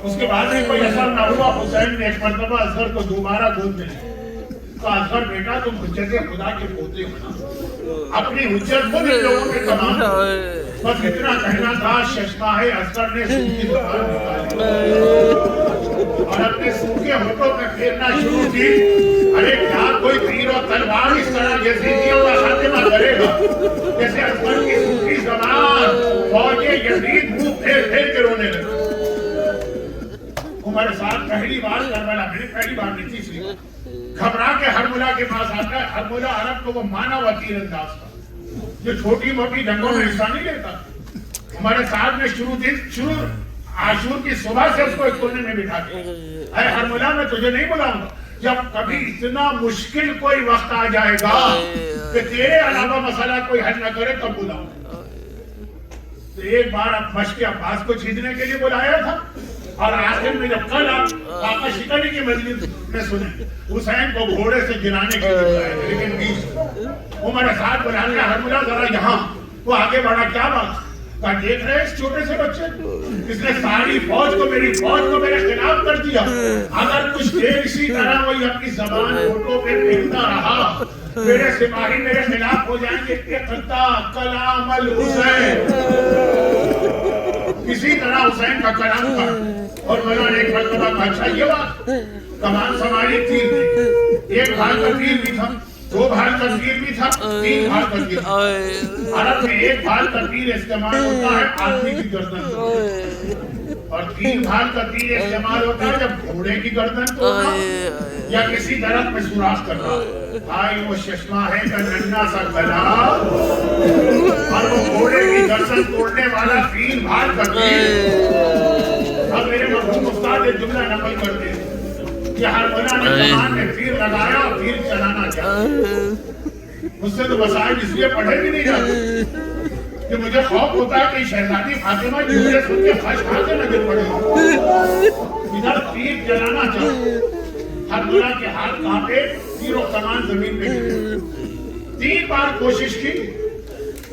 اس کے بعد میں کوئی اثر نہ ہوا، حسین نے ایک مرتبہ اصغر کو دوبارہ گود میں لیا۔ تو اصغر بیٹا تم حجت خدا کے پوتے ہو نا، اپنی حجت خود ان لوگوں کے تمام، بس اتنا کہنا تھا۔ ششماہ اصغر نے سوکھی زبان نکالی اور اپنے سوکھے ہونٹوں پہ پھیرنا شروع کی۔ ارے کیا کوئی تیر اور تلوار اس طرح یزیدیوں کا خاتمہ کرے گا جیسے اصغر کی سوکھی زبان؟ فوج یزید منہ پھیر پھیر کے رونے لگے۔ عمر سعد پہلی بار کربلا میں، پہلی بار نہیں تیسری بار، گھبرا کے ہرملہ کے پاس آتا ہے۔ ہرملہ عرب کو وہ مانا ہوا تیر انداز تھا جو چھوٹی موٹی جنگوں میں حصہ نہیں لیتا۔ عمر سعد نے شروع عاشور کی صبح سے اس کو ایک کونے میں بٹھا دیا۔ اے ہرملہ میں تجھے نہیں بلاؤں گا، جب کبھی اتنا مشکل کوئی وقت آ جائے گا کہ تیرے علاوہ مسئلہ کوئی حل نہ کرے تب بلاؤں گا۔ تو ایک بار اب مشق عباس کو جیتنے کے لیے بلایا تھا، اور آخر میں جب کل آپ آقا شکنی کی مجلس میں سنیں حسین کو گھوڑے سے گرانے کے لیے بلایا تھا، لیکن بیچ عمر سعد بلانے ہرملہ ذرا یہاں، وہ آگے بڑھا، کیا بات کہا، دیکھ رہے اس چھوٹے سے بچے، اس نے ساری فوج کو میری فوج کو میرے خلاف کر دیا۔ اگر کچھ دیر اسی طرح وہی اپنی زبان ہونٹوں پہ پھیرتا رہا، میرے سپاہی میرے خلاف ہو جائیں گے۔ اقطع کلام الحسین، کسی طرح حسین کا کلام تھا۔ اور مولا نے ایک مرتبہ کہا، اچھا یہ بات، کمان سنبھالی، تیر نہیں، ایک بھال کا تیر بھی تھا، دو بھال کا تیر بھی تھا، تین بھال کا تیر تھا۔ عرب میں ایک بھال کا تیر استعمال ہوتا ہے آدمی کی گردن کو، اور تین بھال کا تیر استعمال ہوتا ہے جب گھوڑے کی گردن کو یا کسی درخت میں سوراخ کرنا۔ بھائی وہ ششماہ کا ننھا سا گلا اور وہ گھوڑے کی گردن توڑنے والا تین بھال کا تیر۔ اب میرے مرحوم استاد ایک جملہ نقل کرتے ہیں کہ ہرملہ نے کمان میں تیر لگایا اور تیر چلانا چاہا۔ مجھ سے تو مسائل اس لیے پڑھے بھی نہیں جاتے کہ مجھے خوف ہوتا ہے کہ شہزادی فاطمہ جملے سن کے خش کھا کے نہ گر پڑے۔ ادھر تیر چلانا چاہا، ہرملہ کے ہاتھ کانپے، تیر و کمان زمین پہ گرے۔ 3 بار کوشش کی،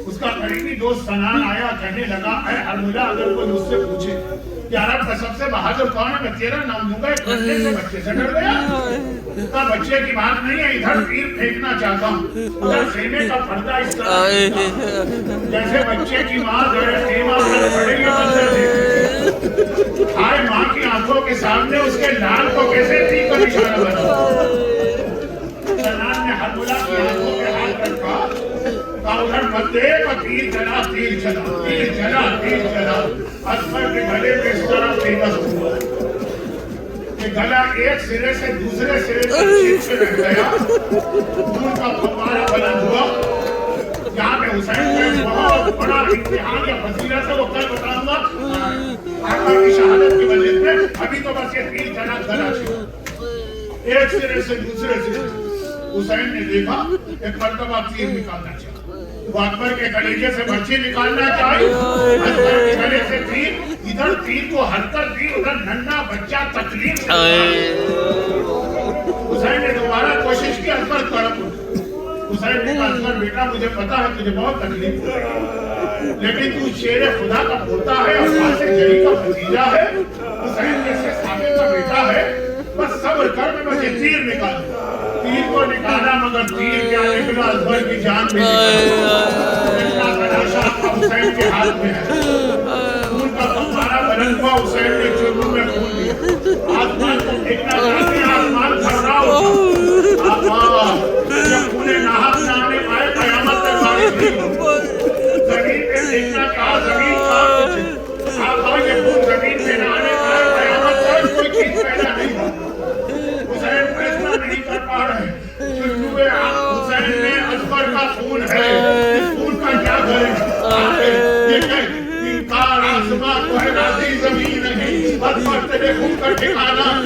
اس کا قریبی دوست سنان آیا، کہنے لگا، اے ہرملہ اگر کوئی مجھ سے پوچھے کہ عرب کا سب سے بہادر کون ہے، میں تیرا نام دوں گا، ایک بچے سے بچے سے ڈر گیا۔ کہا بچے کی بات نہیں ہے، ادھر تیر پھینکنا چاہتا ہوں، ادھر خیمے کا پردہ اس طرح جیسے بچے کی ماں ذرا خیمہ پر پڑے گی منظر دیکھتے، ہائے ماں کی آنکھوں کے سامنے اس کے لال کو کیسے تیر کا نشانہ بنا۔ سنان نے ہرملہ کی آنکھوں پہ ہاتھ رکھا، کہا ادھر مت دیکھ، تیر چلا تیر چلا تیر چلا تیر چلا۔ اصغر کے گلے پہ اس طرح فیمس ہوا کہ گلا ایک سرے سے دوسرے سرے تک چھپ کے رہ گیا، خون کا فوارہ بلند ہوا۔ یہاں پہ حسین کا ایک بہت بڑا امتحان یا فضیلت ہے، وہ کل بتاؤں گا آقا کی شہادت کی مجلس میں۔ ابھی تو بس یہ تیر چلا گلا چھپا، ایک سرے سے دوسرے سرے۔ حسین نے دیکھا ایک مرتبہ تیر نکالنا چاہا، وہ اکبر کے کلیجے سے بچی نکالنا چاہیے، اکبر کے گلے سے تیر، ادھر تیر کو حرکت دی، ادھر ننھا بچہ تکلیف سے حسین نے دوبارہ کوشش کی، اکبر تڑپ اٹھا۔ حسین نے کہا اکبر بیٹا مجھے پتا ہے تجھے بہت تکلیف ہو رہی ہے، لیکن تو شیر خدا کا پوتا ہے، عباس جری کا بھتیجا ہے، حسین جیسے صحابے کا بیٹا ہے، بس صبر کر، میں بس یہ تیر نکال دوں۔ تیر کو نکالا مگر تیر کیا نکلا، اکبر کی جان بھی نکلا۔ حسین کے ہاتھ میں ہے، خون کا فوارہ بلند ہوا، حسین نے چلو میں خون دیا، آسمان کو پھینکنا چاہتے ہیں، آسمان گھبرا اٹھا۔ آقا جب خون ناحق نہ آنے پائے قیامت تک بارش نہیں ہوگی، زمین پہ دیکھنا کہا، زمین کہاں کچھ، آقا یہ خون زمین پہ نہ آنے پائے قیامت تک کوئی چیز پیدا نہیں ہوگی۔ حسین فیصلہ